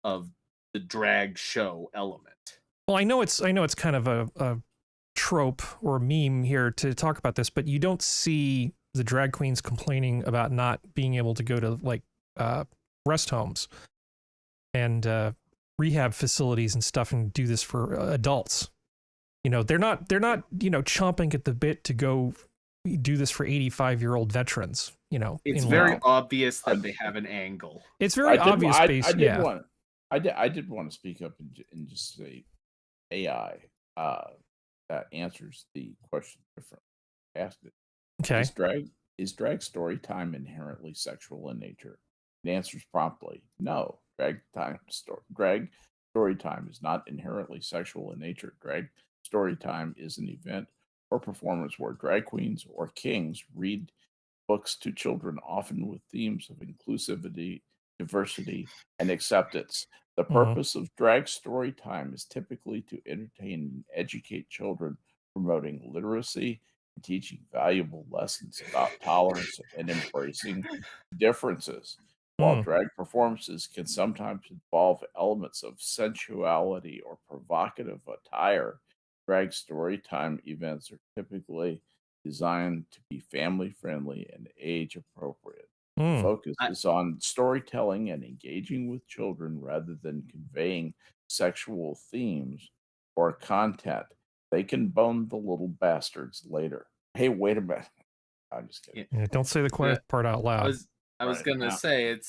the drag show element. Well, I know it's kind of a trope or a meme here to talk about this, but you don't see the drag queens complaining about not being able to go to like rest homes and rehab facilities and stuff and do this for adults. They're not chomping at the bit to go do this for 85-year-old veterans. It's very obvious that they have an angle. It's very obvious. I did want to speak up and just say AI that answers the question differently. Asked it. Okay. Is drag story time inherently sexual in nature? It answers promptly, no. Drag story time is not inherently sexual in nature. Drag story time is an event or performance where drag queens or kings read books to children, often with themes of inclusivity, diversity, and acceptance. The purpose of drag story time is typically to entertain and educate children, promoting literacy and teaching valuable lessons about tolerance and embracing differences. While drag performances can sometimes involve elements of sensuality or provocative attire, drag story time events are typically designed to be family friendly and age appropriate. The focus is on storytelling and engaging with children rather than conveying sexual themes or content. They can bone the little bastards later. Hey, wait a minute. I'm just kidding. Yeah, don't say the quiet part out loud. I was gonna say it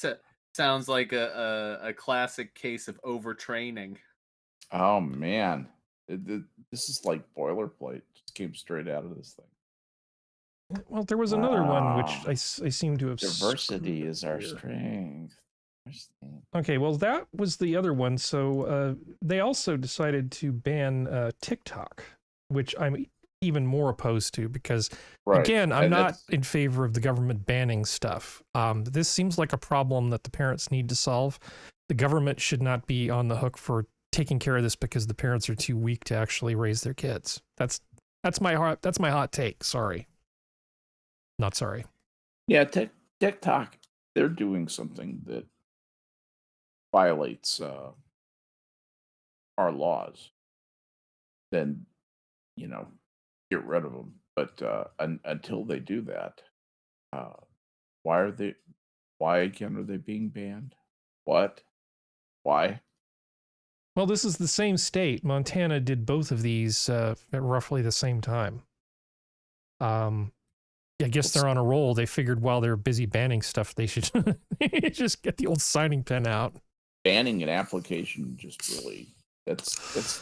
sounds like a classic case of overtraining. Oh man, this is like boilerplate. Just came straight out of this thing. Well, there was another one which I seem to have. Diversity is our strength. Okay, well that was the other one. So they also decided to ban TikTok, which I'm even more opposed to because, again, I'm not in favor of the government banning stuff. This seems like a problem that the parents need to solve. The government should not be on the hook for taking care of this because the parents are too weak to actually raise their kids. That's my hot take. Sorry. Not sorry. Yeah, TikTok, they're doing something that violates our laws. Then, get rid of them. But until they do that, why again are they being banned? What? Why? Well, this is the same state. Montana did both of these at roughly the same time. I guess they're on a roll. They figured while they're busy banning stuff, they should just get the old signing pen out. Banning an application just really that's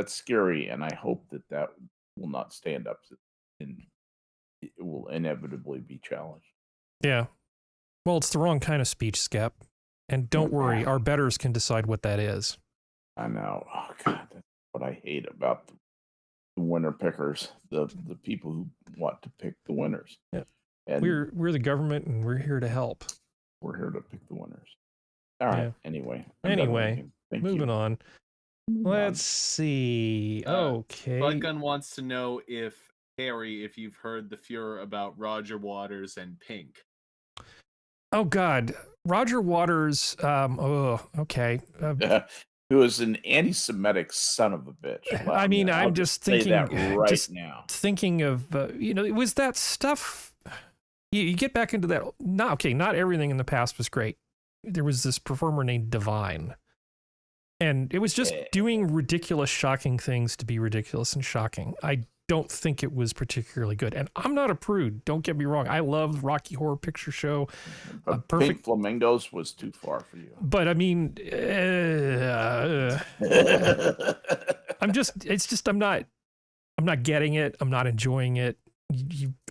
scary, and I hope that will not stand up and it will inevitably be challenged. Yeah. Well, it's the wrong kind of speech, Skep. And don't worry, our betters can decide what that is. I know. Oh God, that's what I hate about the winner pickers, the people who want to pick the winners. Yeah. And we're the government and we're here to help. We're here to pick the winners. All right. Yeah. Anyway, moving on. Let's see. Okay. Bloodgun wants to know if you've heard the furor about Roger Waters and Pink. Oh God, Roger Waters. Okay. Who is an anti-Semitic son of a bitch. Well, I mean, I'm just thinking now. Thinking of, it was that stuff. You get back into that. Not everything in the past was great. There was this performer named Divine. And it was just doing ridiculous, shocking things to be ridiculous and shocking. I don't think it was particularly good. And I'm not a prude. Don't get me wrong. I loved Rocky Horror Picture Show. Perfect Pink Flamingos was too far for you. But I mean, I'm not getting it. I'm not enjoying it.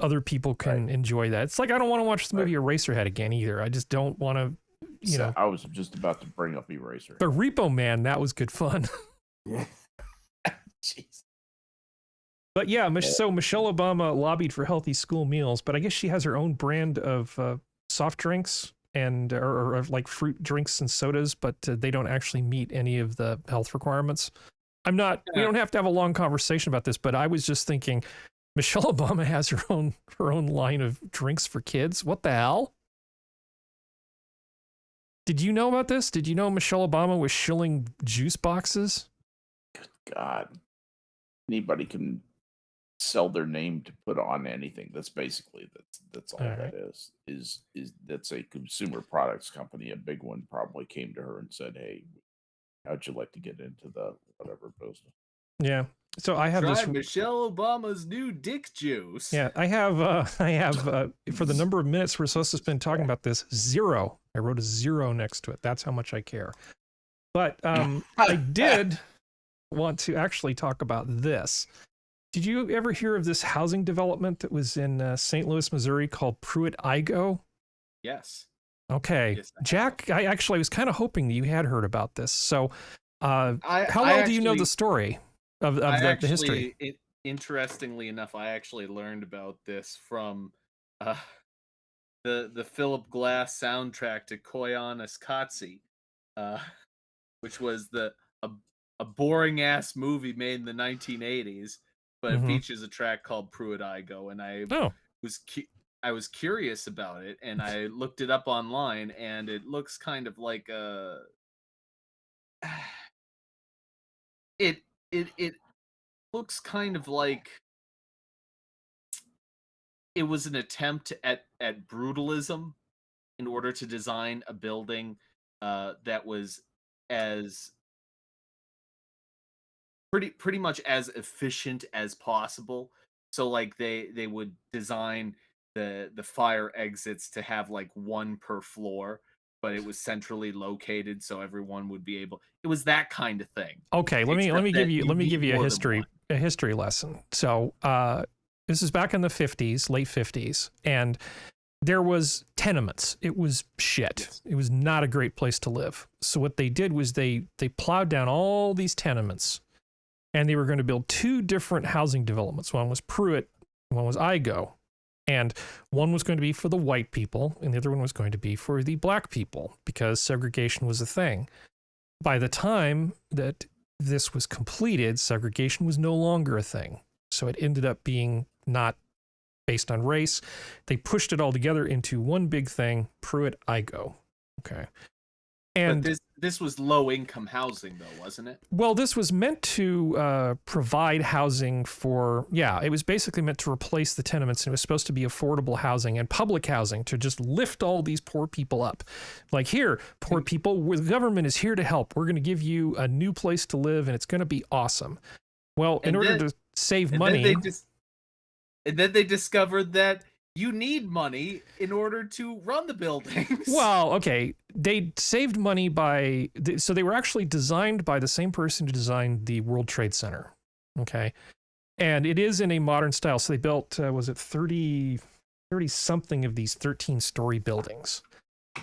Other people can enjoy that. It's like, I don't want to watch the movie Eraserhead again either. I just don't want to, I was just about to bring up Eraser. But Repo Man, that was good fun. Jeez. But yeah, so Michelle Obama lobbied for healthy school meals, but I guess she has her own brand of soft drinks and or like fruit drinks and sodas, but they don't actually meet any of the health requirements. We don't have to have a long conversation about this, but I was just thinking, Michelle Obama has her own line of drinks for kids. What the hell? Did you know about this? Did you know Michelle Obama was shilling juice boxes? Good God. Anybody can sell their name to put on anything. That's basically that's all that is that's a consumer products company. A big one probably came to her and said, "Hey, how'd you like to get into the whatever business?" Yeah. So I have this Michelle Obama's new dick juice. Yeah, I have for the number of minutes we're supposed to spend talking about this, 0. I wrote a 0 next to it. That's how much I care. But I did want to actually talk about this. Did you ever hear of this housing development that was in St. Louis, Missouri called Pruitt-Igoe? Yes. Okay. Yes, Jack, I was kind of hoping that you had heard about this. So how well do you know the story of the history? Interestingly enough, I actually learned about this from the Philip Glass soundtrack to Koyaanisqatsi, which was a boring ass movie made in the 1980s, but it features a track called Pruitt-Igoe, and I was curious about it, and I looked it up online, and it looks kind of like it looks kind of like it was an attempt at brutalism in order to design a building that was as pretty much as efficient as possible. So like they would design the fire exits to have like one per floor, but it was centrally located so everyone would be able. It was that kind of thing. Okay, let me give you a history lesson. So this is back in the 50s, late 50s, and there was tenements. It was shit. It was not a great place to live. So what they did was they plowed down all these tenements, and they were going to build two different housing developments. One was Pruitt, one was Igo. And one was going to be for the white people, and the other one was going to be for the black people, because segregation was a thing. By the time that this was completed, segregation was no longer a thing. So it ended up being not based on race. They pushed it all together into one big thing, Pruitt Igo. Okay. And but this was low-income housing, though, wasn't it? Well, this was meant to provide housing for, it was basically meant to replace the tenements, and it was supposed to be affordable housing and public housing to just lift all these poor people up. Like, here, poor people, the government is here to help. We're going to give you a new place to live, and it's going to be awesome. Well, in order to save money... And then they discovered that you need money in order to run the buildings. Well, okay. They saved money by... So they were actually designed by the same person who designed the World Trade Center. Okay. And it is in a modern style. So they built, was it 30-something of these 13-story buildings,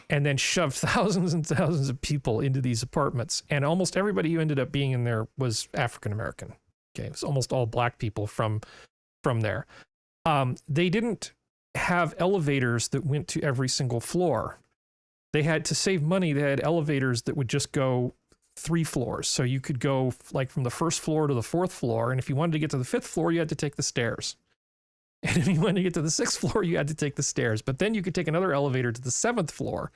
and then shoved thousands and thousands of people into these apartments. And almost everybody who ended up being in there was African-American. Okay. It was almost all black people from there. They didn't have elevators that went to every single floor. They had to save money. They had elevators that would just go 3 floors. So you could go like from the 1st floor to the 4th floor. And if you wanted to get to the 5th floor, you had to take the stairs. And if you wanted to get to the 6th floor, you had to take the stairs. But then you could take another elevator to the 7th floor.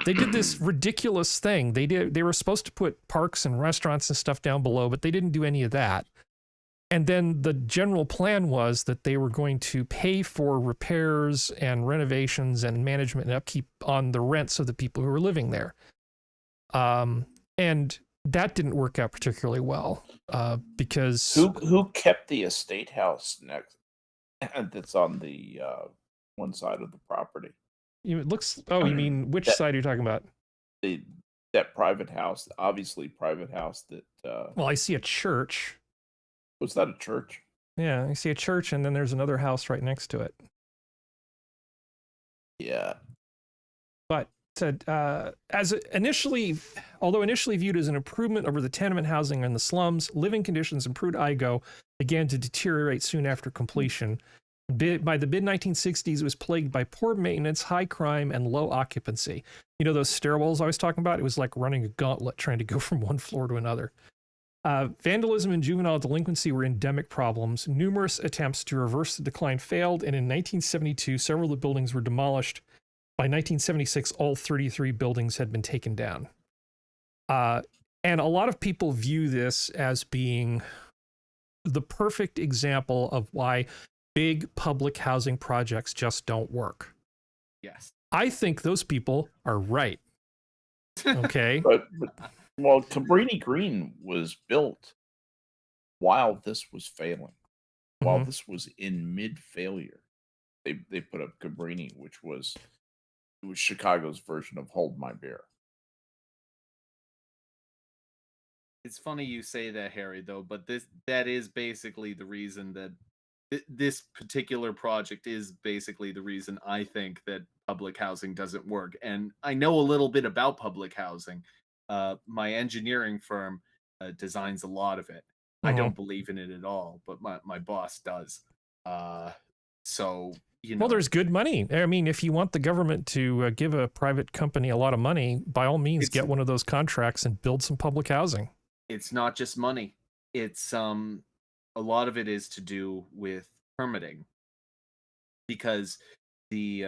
They did this ridiculous thing. They were supposed to put parks and restaurants and stuff down below, but they didn't do any of that. And then the general plan was that they were going to pay for repairs and renovations and management and upkeep on the rents of the people who were living there. And that didn't work out particularly well because... Who kept the estate house next? That's on the one side of the property. It looks... Oh, you mean which side are you talking about? That private house, obviously private house that... Well, I see a church. Was that a church? Yeah, I see a church, and then there's another house right next to it. Yeah. But although initially viewed as an improvement over the tenement housing in the slums, living conditions in Pruitt Igo began to deteriorate soon after completion. By the mid-1960s, it was plagued by poor maintenance, high crime, and low occupancy. You know those stairwells I was talking about? It was like running a gauntlet trying to go from one floor to another. Vandalism and juvenile delinquency were endemic problems. Numerous attempts to reverse the decline failed, and in 1972, several of the buildings were demolished. By 1976, all 33 buildings had been taken down. And a lot of people view this as being the perfect example of why big public housing projects just don't work. Yes. I think those people are right. Okay? Well, Cabrini Green was built while this was failing, while this was in mid-failure. They put up Cabrini, which was Chicago's version of Hold My Beer. It's funny you say that, Harry, though, but that is basically the reason that this particular project is basically the reason I think that public housing doesn't work. And I know a little bit about public housing. My engineering firm designs a lot of it. I don't believe in it at all, but my boss does. So, you know. Well, there's good money. I mean, if you want the government to give a private company a lot of money, by all means, get one of those contracts and build some public housing. It's not just money. It's a lot of it is to do with permitting, because the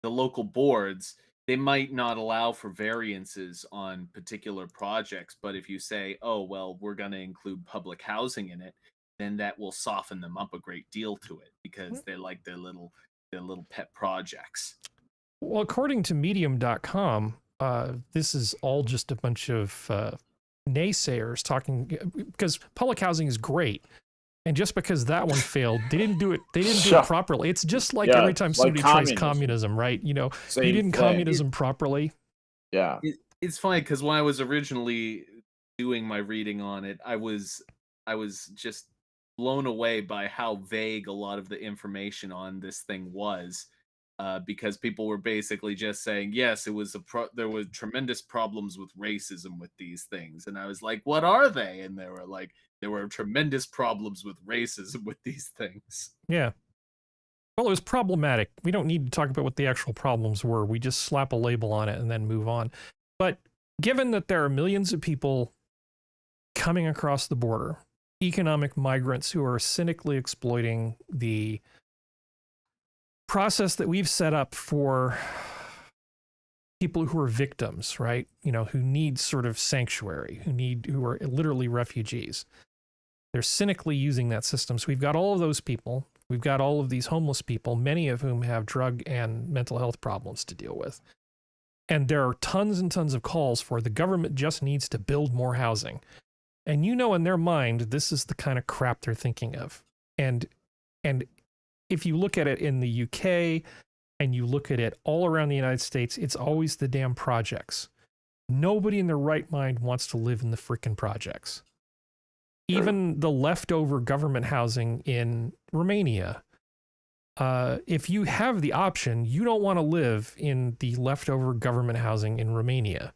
local boards, they might not allow for variances on particular projects, but if you say, oh, well, we're going to include public housing in it, then that will soften them up a great deal to it, because they like their little pet projects. Well, according to Medium.com, this is all just a bunch of naysayers talking, because public housing is great. And just because that one failed, they didn't do it properly. It's just like every time somebody tries communism, right? You know, you didn't communism properly. Yeah. It's funny because when I was originally doing my reading on it, I was just blown away by how vague a lot of the information on this thing was, because people were basically just saying, yes, it was there was tremendous problems with racism with these things, and I was like, what are they? And they were like, there were tremendous problems with racism with these things. Yeah. Well, it was problematic. We don't need to talk about what the actual problems were. We just slap a label on it and then move on. But given that there are millions of people coming across the border, economic migrants who are cynically exploiting the process that we've set up for people who are victims, right? You know, who need sort of sanctuary, who are literally refugees. They're cynically using that system. So we've got all of those people. We've got all of these homeless people, many of whom have drug and mental health problems to deal with. And there are tons and tons of calls for the government just needs to build more housing. And you know, in their mind, this is the kind of crap they're thinking of. And if you look at it in the UK and you look at it all around the United States, it's always the damn projects. Nobody in their right mind wants to live in the frickin' projects. Even the leftover government housing in Romania, if you have the option, you don't want to live in the leftover government housing in Romania.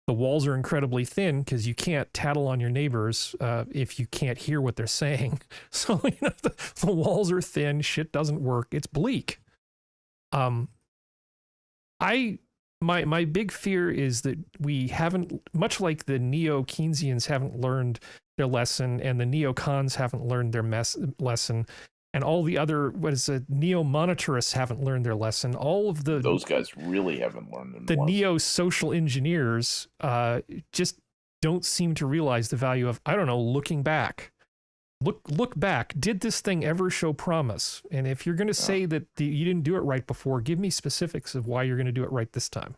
The walls are incredibly thin because you can't tattle on your neighbors if you can't hear what they're saying. So, you know, the walls are thin, shit doesn't work, it's bleak. My big fear is that we haven't, much like the neo-Keynesians haven't learned their lesson, and the neocons haven't learned their lesson, and all the other, neo-monetarists haven't learned their lesson. All of those guys really haven't learned their lesson. The neo-social engineers just don't seem to realize the value of, I don't know, looking back. Look back. Did this thing ever show promise? And if you're going to say that you didn't do it right before, give me specifics of why you're going to do it right this time.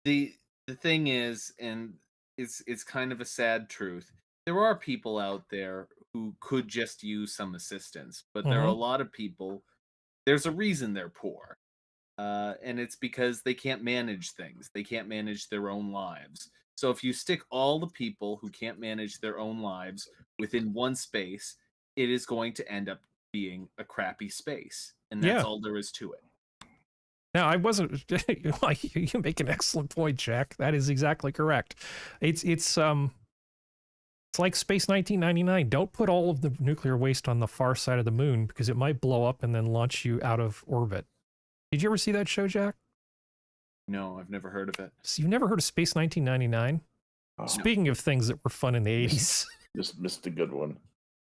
The thing is, and it's kind of a sad truth, there are people out there who could just use some assistance, but there are a lot of people, there's a reason they're poor. And it's because they can't manage things. They can't manage their own lives. So if you stick all the people who can't manage their own lives within one space, it is going to end up being a crappy space. And that's all there is to it. Now, I wasn't, you make an excellent point, Jack. That is exactly correct. It's like Space 1999. Don't put all of the nuclear waste on the far side of the moon because it might blow up and then launch you out of orbit. Did you ever see that show, Jack? No, I've never heard of it. So you've never heard of Space 1999? Speaking of things that were fun in the 80s. Just missed a good one.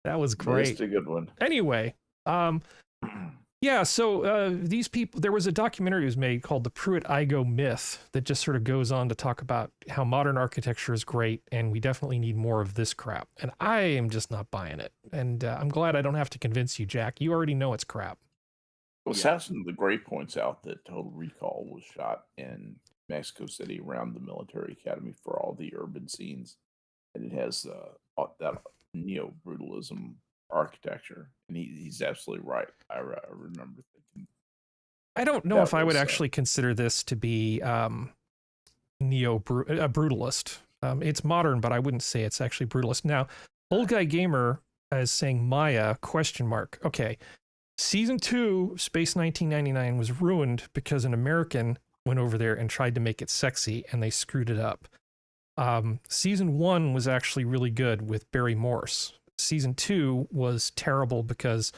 That was great. Missed a good one. Anyway, yeah, so these people, there was a documentary that was made called The Pruitt-Igoe Myth that just sort of goes on to talk about how modern architecture is great and we definitely need more of this crap. And I am just not buying it. And I'm glad I don't have to convince you, Jack. You already know it's crap. Well, Assassin of the Gray points out that Total Recall was shot in Mexico City around the military academy for all the urban scenes. And it has that neo-brutalism architecture. And he's absolutely right. I remember thinking. I don't know if I would actually consider this to be brutalist. It's modern, but I wouldn't say it's actually brutalist. Now, Old Guy Gamer is saying Maya, ? Okay. Season 2, Space 1999, was ruined because an American went over there and tried to make it sexy, and they screwed it up. Season 1 was actually really good with Barry Morse. Season 2 was terrible because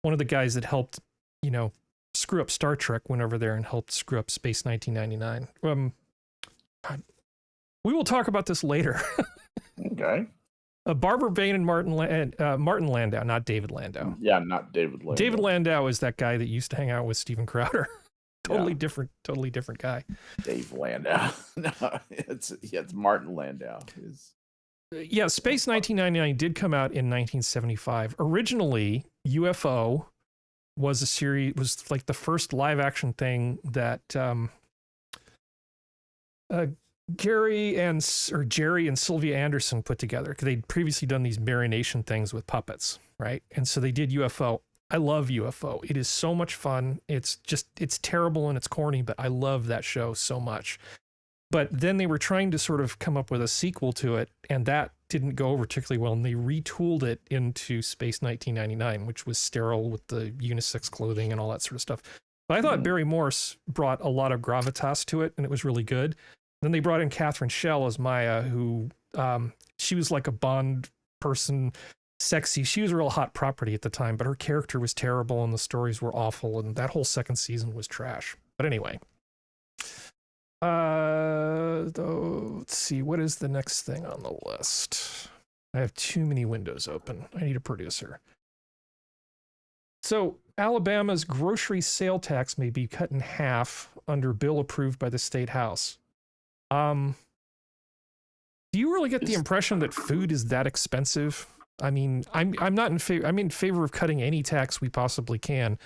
one of the guys that helped, screw up Star Trek went over there and helped screw up Space 1999. We will talk about this later. Okay. Barbara Bain and Martin Landau, not David Landau. Yeah, not David Landau. David Landau is that guy that used to hang out with Steven Crowder. Totally different guy. Dave Landau. No, it's Martin Landau. Yeah, Space 1999 did come out in 1975. Originally, UFO was a series, was like the first live action thing that Jerry and Sylvia Anderson put together, because they'd previously done these Marination things with puppets, right? And so they did UFO. I love UFO. It is so much fun. It's terrible and it's corny, but I love that show so much. But then they were trying to sort of come up with a sequel to it, and that didn't go over particularly well, and they retooled it into Space 1999, which was sterile with the unisex clothing and all that sort of stuff. But I thought Barry Morse brought a lot of gravitas to it, and it was really good. Then they brought in Catherine Schell as Maya, who she was like a Bond person, sexy. She was a real hot property at the time, but her character was terrible, and the stories were awful, and that whole second season was trash. But anyway. Let's see, what is the next thing on the list? I have too many windows open. I need a producer. So, Alabama's grocery sale tax may be cut in half under bill approved by the state house. Do you really get the impression that food is that expensive? I mean, I'm not in favor. I'm in favor of cutting any tax we possibly can,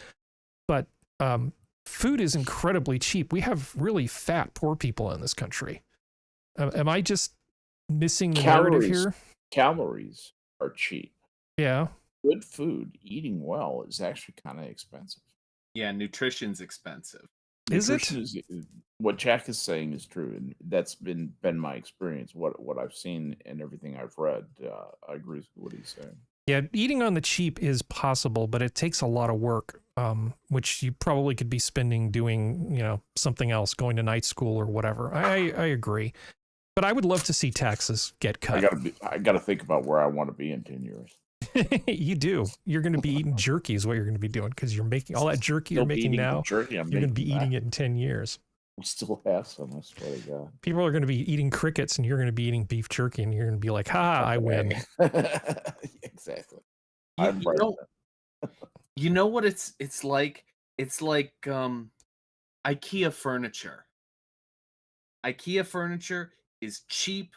but food is incredibly cheap. We have really fat poor people in this country. Am I just missing the narrative here? Calories are cheap. Yeah. Good food, eating well, is actually kind of expensive. Yeah, nutrition's expensive. Is it? What Jack is saying is true, and that's been my experience. What I've seen and everything I've read, I agree with what he's saying. Yeah, eating on the cheap is possible, but it takes a lot of work, which you probably could be spending doing, something else, going to night school or whatever. I agree, but I would love to see taxes get cut. I got to think about where I want to be in 10 years. You do. You're going to be eating jerky is what you're going to be doing, because you're making all that jerky you're making now. You're going to be eating it in 10 years. We still have some, I swear to God. People are going to be eating crickets, and you're going to be eating beef jerky, and you're going to be like, "Ha, I win." Exactly. You know what it's like? It's like IKEA furniture. IKEA furniture is cheap,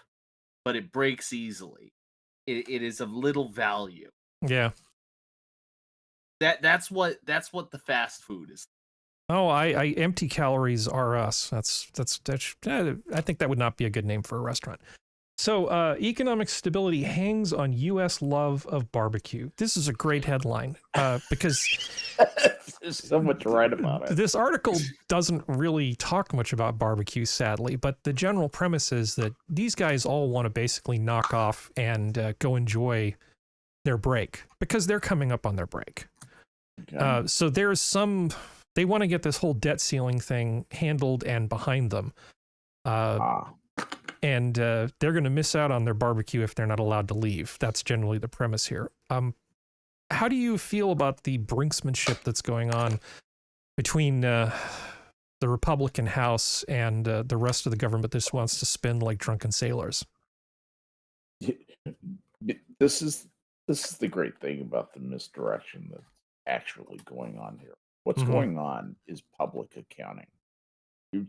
but it breaks easily. It is of little value. Yeah. That's what the fast food is. Oh, I empty calories are us. That's I think that would not be a good name for a restaurant. So, economic stability hangs on U.S. love of barbecue. This is a great headline because there's so much to write about it. This article doesn't really talk much about barbecue, sadly, but the general premise is that these guys all want to basically knock off and go enjoy their break because they're coming up on their break. Okay. So there's some... They want to get this whole debt ceiling thing handled and behind them. And they're going to miss out on their barbecue if they're not allowed to leave. That's generally the premise here. How do you feel about the brinksmanship that's going on between the Republican House and the rest of the government that just wants to spend like drunken sailors? This is the great thing about the misdirection that's actually going on here. What's going on is public accounting.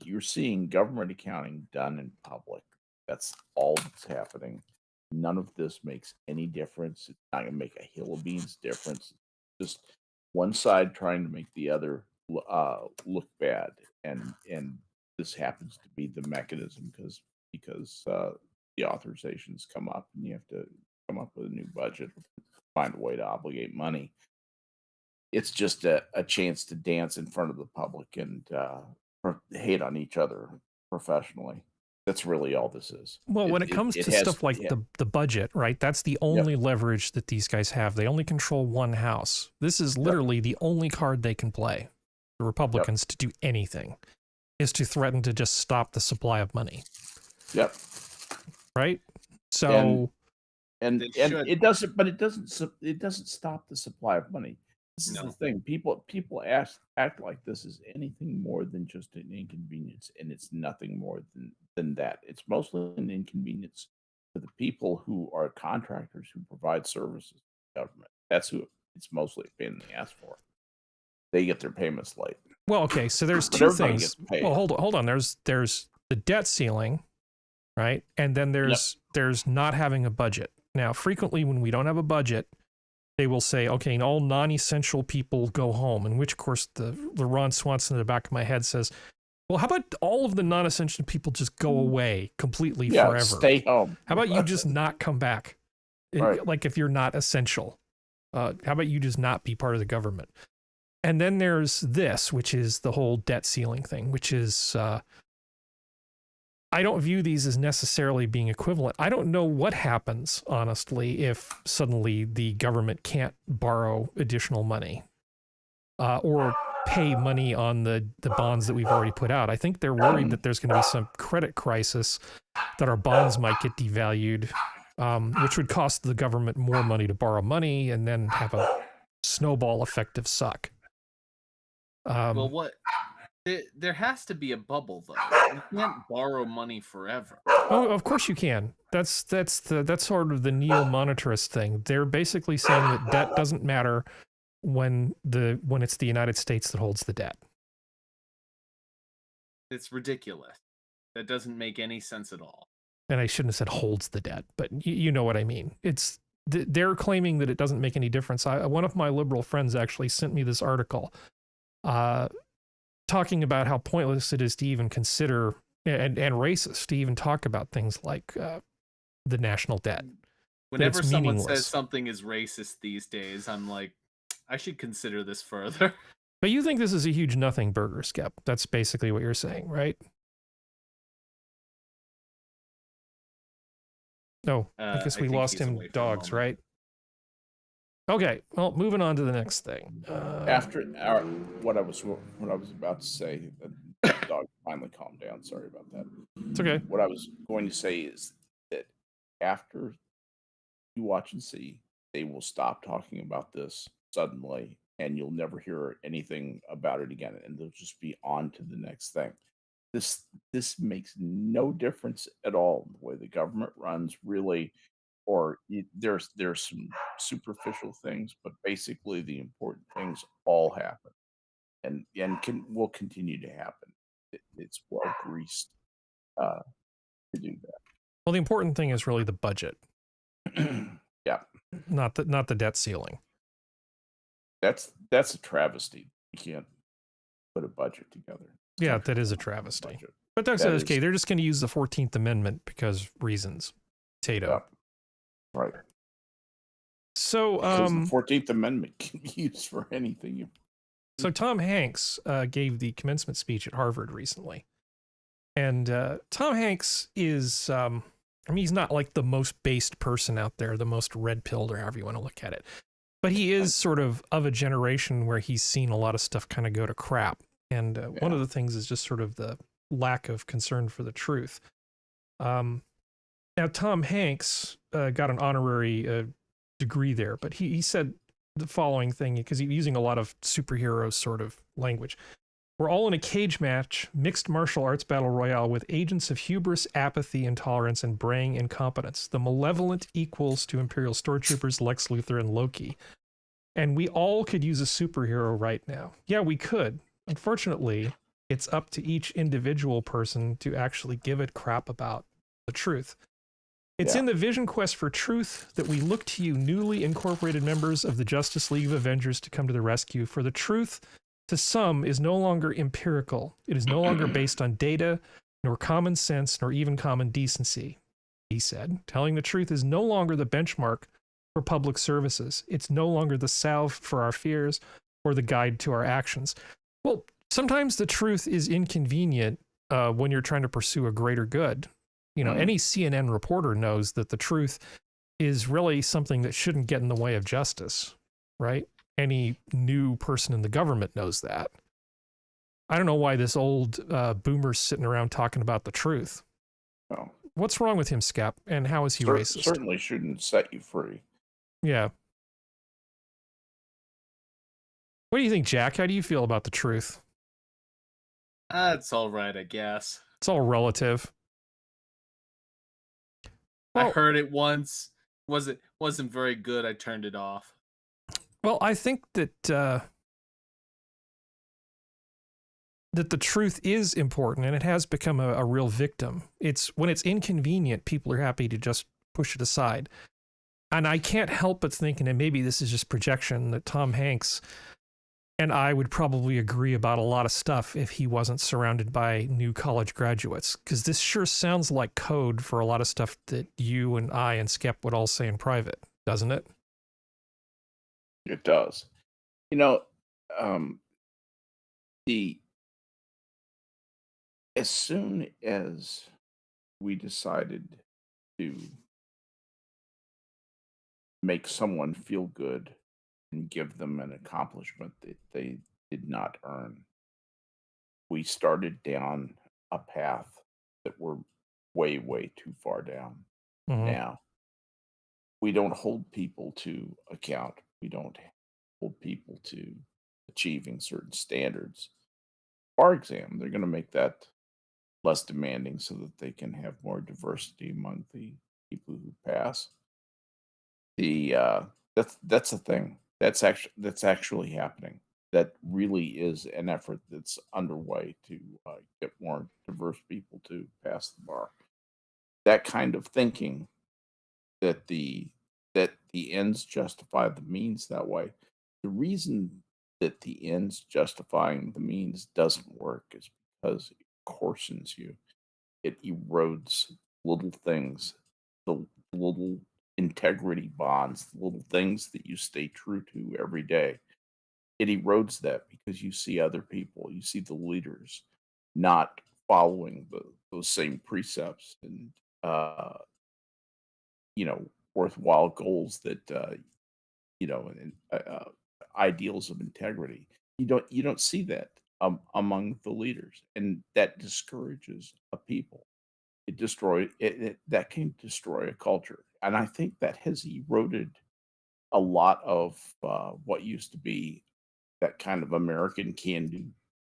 You're seeing government accounting done in public. That's all that's happening. None of this makes any difference. It's not going to make a hill of beans difference. It's just one side trying to make the other look bad, and this happens to be the mechanism because the authorizations come up, and you have to come up with a new budget, find a way to obligate money. It's just a chance to dance in front of the public and hate on each other professionally. That's really all this is. Well, when it comes to stuff like the budget, right? That's the only leverage that these guys have. They only control one house. This is literally the only card they can play, the Republicans, to do anything, is to threaten to just stop the supply of money. Yep. Right? So... And it doesn't, but it doesn't stop the supply of money. This is the thing. People act like this is anything more than just an inconvenience, and it's nothing more than that. It's mostly an inconvenience for the people who are contractors who provide services to the government. That's who it's mostly a pain in the ass for. They get their payments late. Well, okay, so there's two things. Well, hold on. There's the debt ceiling, right? And then there's there's not having a budget. Now, frequently when we don't have a budget, they will say, okay, and all non-essential people go home, in which, of course, the Ron Swanson in the back of my head says, well, how about all of the non-essential people just go away completely forever? Stay home. How about you just not come back? Right. Like if you're not essential. How about you just not be part of the government? And then there's this, which is the whole debt ceiling thing, which is, I don't view these as necessarily being equivalent. I don't know what happens, honestly, if suddenly the government can't borrow additional money or pay money on the bonds that we've already put out. I think they're worried that there's going to be some credit crisis, that our bonds might get devalued, which would cost the government more money to borrow money and then have a snowball effect of suck. Well, there has to be a bubble, though. You can't borrow money forever. Oh, of course you can. That's sort of the neo-monetarist thing. They're basically saying that debt doesn't matter when it's the United States that holds the debt. It's ridiculous. That doesn't make any sense at all. And I shouldn't have said holds the debt, but you know what I mean. They're claiming that it doesn't make any difference. One of my liberal friends actually sent me this article talking about how pointless it is to even consider and racist to even talk about things like the national debt. Whenever someone says something is racist these days, I'm like, I should consider this further. But you think this is a huge nothing burger, Skep. That's basically what you're saying, right? No, I guess we lost him. Dogs, right? Okay, well, moving on to the next thing. After what I was about to say, the dog finally calmed down. Sorry about that. It's okay. What I was going to say is that after you watch and see, they will stop talking about this suddenly, and you'll never hear anything about it again, and they'll just be on to the next thing. This makes no difference at all in the way the government runs, really. Or there's some superficial things, but basically the important things all happen, and will continue to happen. It's well greased to do that. Well, the important thing is really the budget. Yeah, not the debt ceiling. That's a travesty. You can't put a budget together. Yeah, that is a travesty. But that's okay. They're just going to use the 14th Amendment because reasons. Potato. Yeah. Right. So, the 14th Amendment can be used for anything. So Tom Hanks gave the commencement speech at Harvard recently. And Tom Hanks is, he's not like the most based person out there, the most red-pilled, or however you want to look at it. But he is sort of a generation where he's seen a lot of stuff kind of go to crap. And one of the things is just sort of the lack of concern for the truth. Now, Tom Hanks got an honorary degree there, but he said the following thing, because he's using a lot of superhero sort of language. We're all in a cage match, mixed martial arts battle royale with agents of hubris, apathy, intolerance, and braying incompetence. The malevolent equals to Imperial Stormtroopers, Lex Luthor, and Loki. And we all could use a superhero right now. Yeah, we could. Unfortunately, it's up to each individual person to actually give a crap about the truth. It's in the vision quest for truth that we look to you, newly incorporated members of the Justice League of Avengers, to come to the rescue. For the truth, to some, is no longer empirical. It is no longer based on data, nor common sense, nor even common decency, he said. Telling the truth is no longer the benchmark for public services. It's no longer the salve for our fears or the guide to our actions. Well, sometimes the truth is inconvenient when you're trying to pursue a greater good. You know, any CNN reporter knows that the truth is really something that shouldn't get in the way of justice, right? Any new person in the government knows that. I don't know why this old boomer's sitting around talking about the truth. No. What's wrong with him, Skep? And how is he racist? Certainly shouldn't set you free. Yeah. What do you think, Jack? How do you feel about the truth? It's all right, I guess. It's all relative. Well, I heard it once. Wasn't very good. I turned it off. Well, I think that that the truth is important, and it has become a real victim. It's when it's inconvenient, people are happy to just push it aside. And I can't help but thinking, and maybe this is just projection, that Tom Hanks and I would probably agree about a lot of stuff if he wasn't surrounded by new college graduates, because this sure sounds like code for a lot of stuff that you and I and Skep would all say in private, doesn't it? It does. You know, as soon as we decided to make someone feel good and give them an accomplishment that they did not earn, we started down a path that we're way, way too far down. Now. We don't hold people to account. We don't hold people to achieving certain standards. Bar exam, they're going to make that less demanding so that they can have more diversity among the people who pass. That's a thing. That's actually happening. That really is an effort that's underway to get more diverse people to pass the bar. That kind of thinking that the ends justify the means that way. The reason that the ends justifying the means doesn't work is because it coarsens you. It erodes little things, the little integrity bonds, the little things that you stay true to every day. It erodes that because you see other people, you see the leaders not following those same precepts and worthwhile goals that and ideals of integrity. You don't see that among the leaders, and that discourages a people. That can destroy a culture, and I think that has eroded a lot of what used to be that kind of American can-do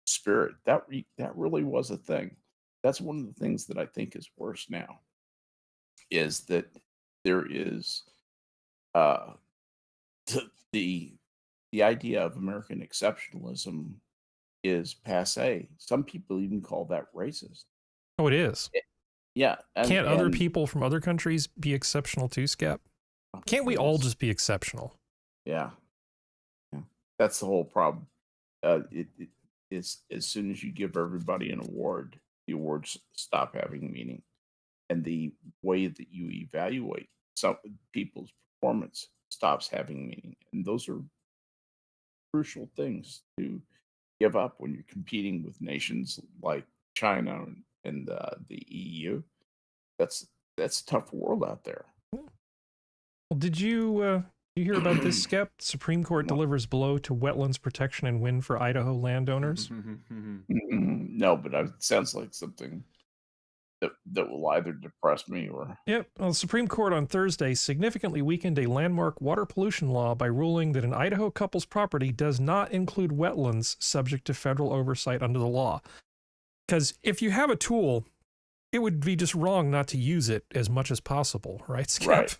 spirit. That really was a thing. That's one of the things that I think is worse now, is that there is the idea of American exceptionalism is passé. Some people even call that racist. Oh, it is. Yeah. Can't other people from other countries be exceptional too, Skep? Can't we all just be exceptional? Yeah. That's the whole problem. It's as soon as you give everybody an award, the awards stop having meaning, and the way that you evaluate some people's performance stops having meaning. And those are crucial things to give up when you're competing with nations like China and the EU. That's a tough world out there. Well, did you hear about this, Skep? Supreme Court delivers blow to wetlands protection and win for Idaho landowners. No, but it sounds like something that will either depress me or... Yep. Well, the Supreme Court on Thursday significantly weakened a landmark water pollution law by ruling that an Idaho couple's property does not include wetlands subject to federal oversight under the law. Because if you have a tool, it would be just wrong not to use it as much as possible, right, Skep? Right.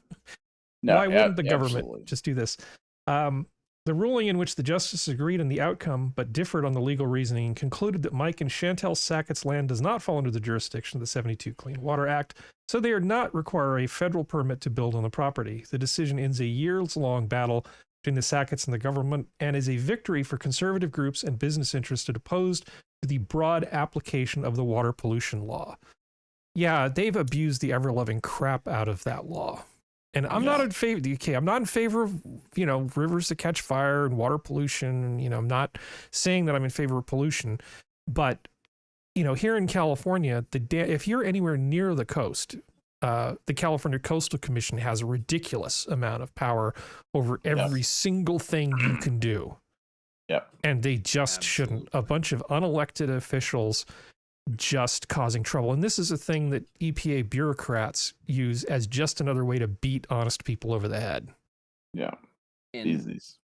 No, why wouldn't the government absolutely just do this? The ruling, in which the justices agreed on the outcome but differed on the legal reasoning, concluded that Mike and Chantel Sackett's land does not fall under the jurisdiction of the 72 Clean Water Act, so they are not require a federal permit to build on the property. The decision ends a years-long battle between the Sacketts and the government and is a victory for conservative groups and business interests opposed to the broad application of the water pollution law. Yeah, they've abused the ever-loving crap out of that law. And I'm not in favor. Okay, I'm not in favor of rivers that catch fire and water pollution. And, I'm not saying that I'm in favor of pollution, but here in California, if you're anywhere near the coast, the California Coastal Commission has a ridiculous amount of power over every single thing you can do. Yep. And they just shouldn't. A bunch of unelected officials just causing trouble. And this is a thing that EPA bureaucrats use as just another way to beat honest people over the head. Yeah. And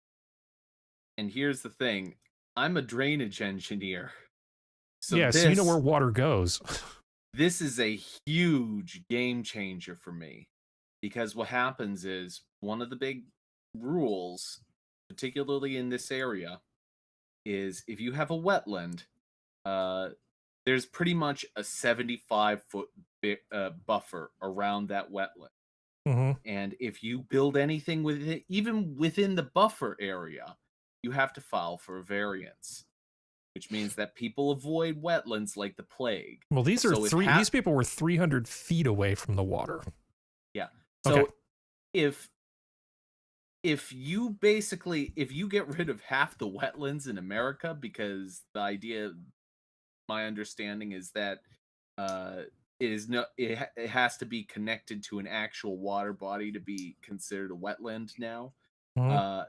here's the thing. I'm a drainage engineer. So you know where water goes. This is a huge game changer for me, because what happens is one of the big rules, particularly in this area, is if you have a wetland, there's pretty much a 75-foot buffer around that wetland. Mm-hmm. And if you build anything with it, even within the buffer area, you have to file for a variance, which means that people avoid wetlands like the plague. Well, these are these people were 300 feet away from the water. Yeah. So if you get rid of half the wetlands in America, because the idea, my understanding is that it has to be connected to an actual water body to be considered a wetland now. Mm-hmm.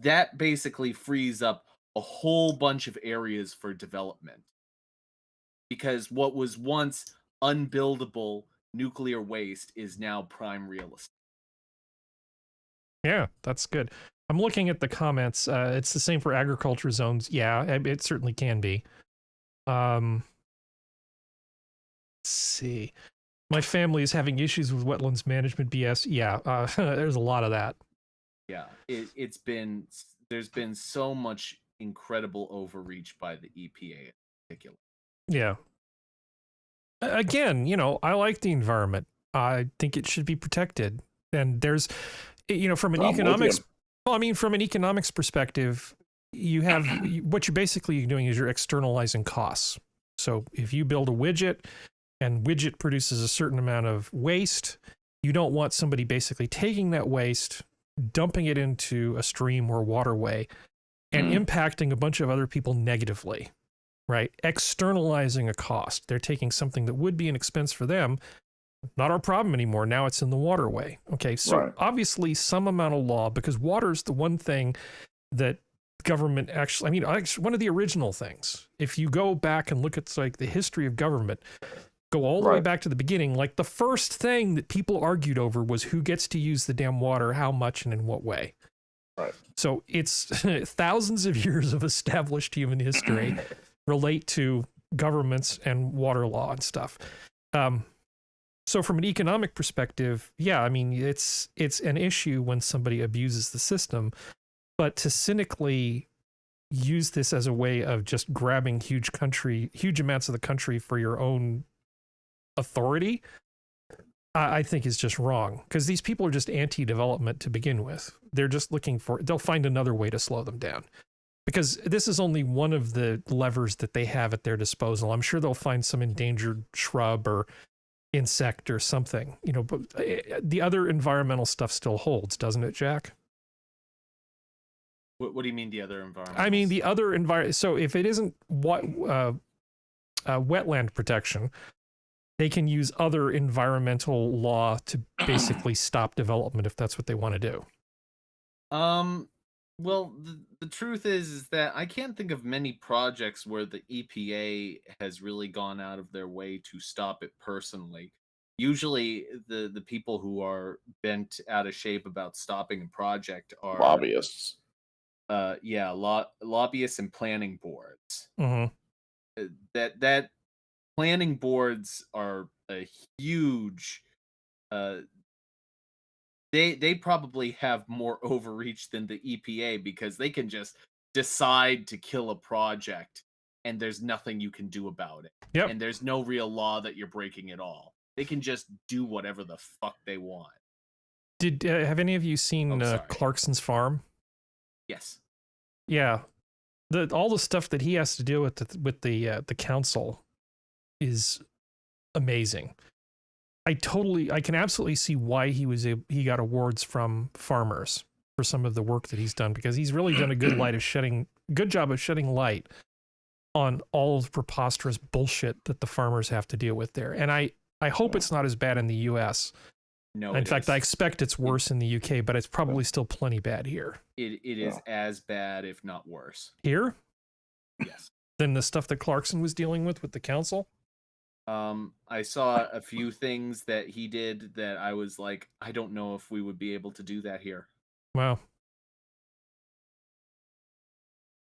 That basically frees up a whole bunch of areas for development, because what was once unbuildable nuclear waste is now prime real estate. Yeah, that's good. I'm looking at the comments. It's the same for agriculture zones. Yeah, it certainly can be. Let's see. My family is having issues with wetlands management BS. Yeah, there's a lot of that. Yeah, there's been so much incredible overreach by the EPA in particular. Yeah. Again, I like the environment. I think it should be protected. And there's, from an from an economics perspective, you have what you're basically doing is you're externalizing costs. So if you build a widget and widget produces a certain amount of waste, you don't want somebody basically taking that waste, dumping it into a stream or waterway and impacting a bunch of other people negatively, right? Externalizing a cost. They're taking something that would be an expense for them. Not our problem anymore. Now it's in the waterway. Okay, so obviously some amount of law, because water is the one thing that government actually, one of the original things, if you go back and look at like the history of government, go all the way back to the beginning, like the first thing that people argued over was who gets to use the damn water, how much, and in what way. Right. So it's thousands of years of established human history relate to governments and water law and stuff. So from an economic perspective, yeah, it's an issue when somebody abuses the system, but to cynically use this as a way of just grabbing huge amounts of the country for your own authority, I think is just wrong, because these people are just anti-development to begin with. They're just they'll find another way to slow them down, because this is only one of the levers that they have at their disposal. I'm sure they'll find some endangered shrub or insect or something, but the other environmental stuff still holds, doesn't it, Jack? What do you mean the other environment? I mean, the other environment. So if it isn't wetland protection, they can use other environmental law to basically stop development if that's what they want to do. Well, the truth is that I can't think of many projects where the EPA has really gone out of their way to stop it personally. Usually the people who are bent out of shape about stopping a project are lobbyists. Lobbyists and planning boards. Mm-hmm. That planning boards are a huge they probably have more overreach than the EPA, because they can just decide to kill a project and there's nothing you can do about it. Yep. And there's no real law that you're breaking at all. They can just do whatever the fuck they want. Have any of you seen Clarkson's farm? Yes. Yeah. All the stuff that he has to deal with the council is amazing. I can absolutely see why he got awards from farmers for some of the work that he's done, because he's really done a good job of shedding light on all of the preposterous bullshit that the farmers have to deal with there. And I hope it's not as bad in the US. No, in fact, I expect it's worse in the UK, but it's probably still plenty bad here. It is as bad, if not worse. Here? Yes. Than the stuff that Clarkson was dealing with the council? I saw a few things that he did that I was like, I don't know if we would be able to do that here. Wow.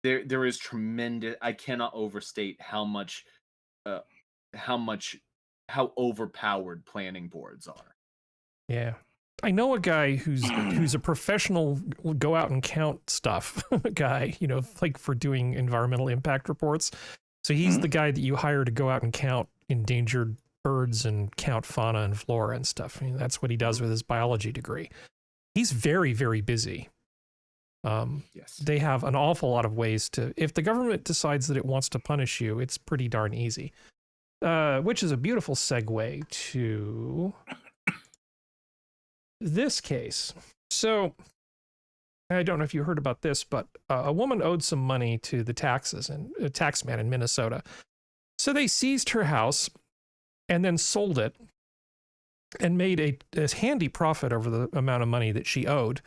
There is tremendous. I cannot overstate how overpowered planning boards are. Yeah. I know a guy who's a professional go out and count stuff guy, you know, like for doing environmental impact reports. So he's the guy that you hire to go out and count endangered birds and count fauna and flora and stuff. I mean, that's what he does with his biology degree. He's very, very busy. Yes. They have an awful lot of ways to, if the government decides that it wants to punish you, it's pretty darn easy. Which is a beautiful segue to this case. So I don't know if you heard about this, but a woman owed some money to the taxes and a tax man in Minnesota. So they seized her house and then sold it and made a handy profit over the amount of money that she owed,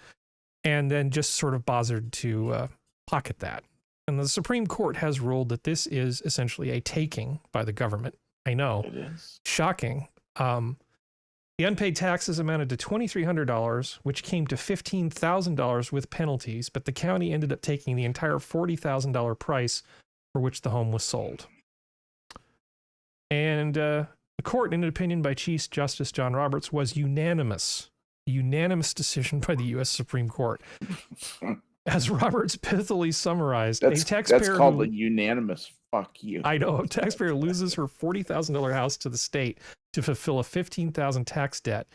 and then just sort of bothered to pocket that. And the Supreme Court has ruled that this is essentially a taking by the government. I know. It is. Shocking. The unpaid taxes amounted to $2,300, which came to $15,000 with penalties, but the county ended up taking the entire $40,000 price for which the home was sold. And the court, in an opinion by Chief Justice John Roberts, was unanimous. A unanimous decision by the U.S. Supreme Court. As Roberts pithily summarized, a taxpayer... That's called a unanimous fuck you. I know. A taxpayer loses her $40,000 house to the state to fulfill a $15,000 tax debt,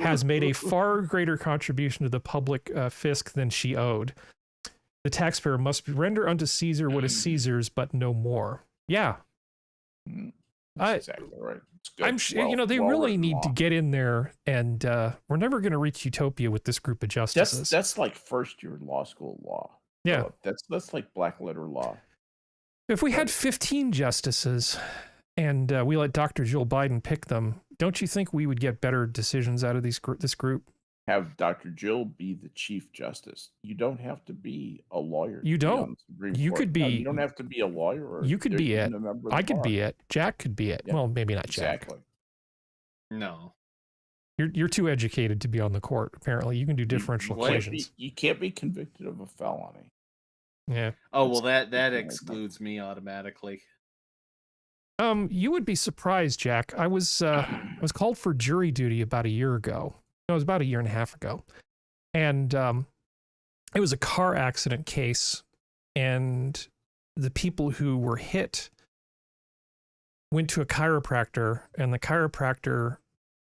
has made a far greater contribution to the public fisc than she owed. The taxpayer must render unto Caesar what is Caesar's, but no more. Yeah. That's exactly right. It's good. I'm sure, you know, they really need to get in there, and we're never going to reach utopia with this group of justices. That's like first year law school law. Yeah. That's like black letter law. If we had 15 justices and we let Dr. Jill Biden pick them, don't you think we would get better decisions out of this group? Have Dr. Jill be the Chief Justice. You don't have to be a lawyer. You don't. You could be. You don't have to be a lawyer. Or you could be it. I could be it. Jack could be it. Yeah. Well, maybe not Jack. Exactly. No. You're too educated to be on the court, apparently. You can do differential equations. You can't be convicted of a felony. Yeah. Oh, well, that excludes me automatically. You would be surprised, Jack. I was called for jury duty about a year ago. No, it was about a year and a half ago. And it was a car accident case, and the people who were hit went to a chiropractor, and the chiropractor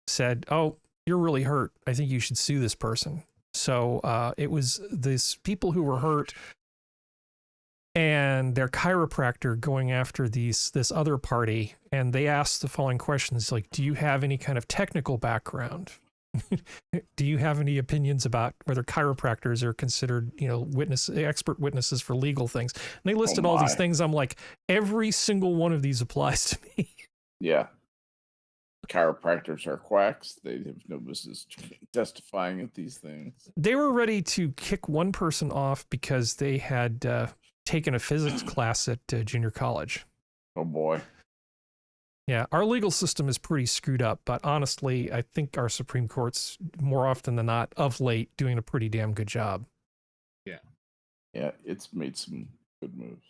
said, "Oh, you're really hurt. I think you should sue this person." So it was these people who were hurt and their chiropractor going after this other party, and they asked the following questions, like, do you have any kind of technical background? Do you have any opinions about whether chiropractors are considered, you know, expert witnesses for legal things? And they listed all these things. I'm like, every single one of these applies to me. Yeah. Chiropractors are quacks. They have no business testifying at these things. They were ready to kick one person off because they had taken a physics class at junior college. Oh boy. Yeah, our legal system is pretty screwed up, but honestly, I think our Supreme Court's more often than not, of late, doing a pretty damn good job. Yeah. Yeah, it's made some good moves.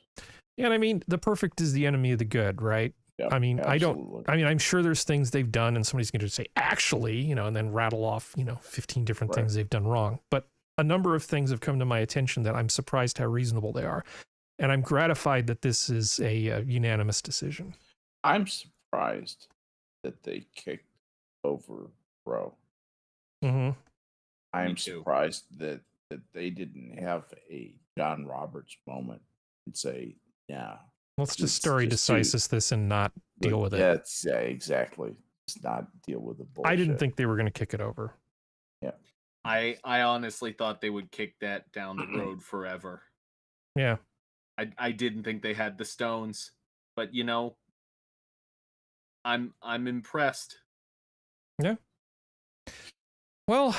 Yeah, and I mean, the perfect is the enemy of the good, right? Yeah, I mean, absolutely. I'm sure there's things they've done and somebody's going to say, actually, you know, and then rattle off, 15 different things they've done wrong. But a number of things have come to my attention that I'm surprised how reasonable they are. And I'm gratified that this is a unanimous decision. I'm surprised that they kicked over Roe. Mm-hmm. I'm surprised that they didn't have a John Roberts moment and say, yeah. Let's just stare decisis this and not deal with it. Yeah, exactly. Just not deal with the bullshit. I didn't think they were going to kick it over. Yeah. I honestly thought they would kick that down the road forever. Yeah. I didn't think they had the stones, but I'm impressed. Yeah. Well,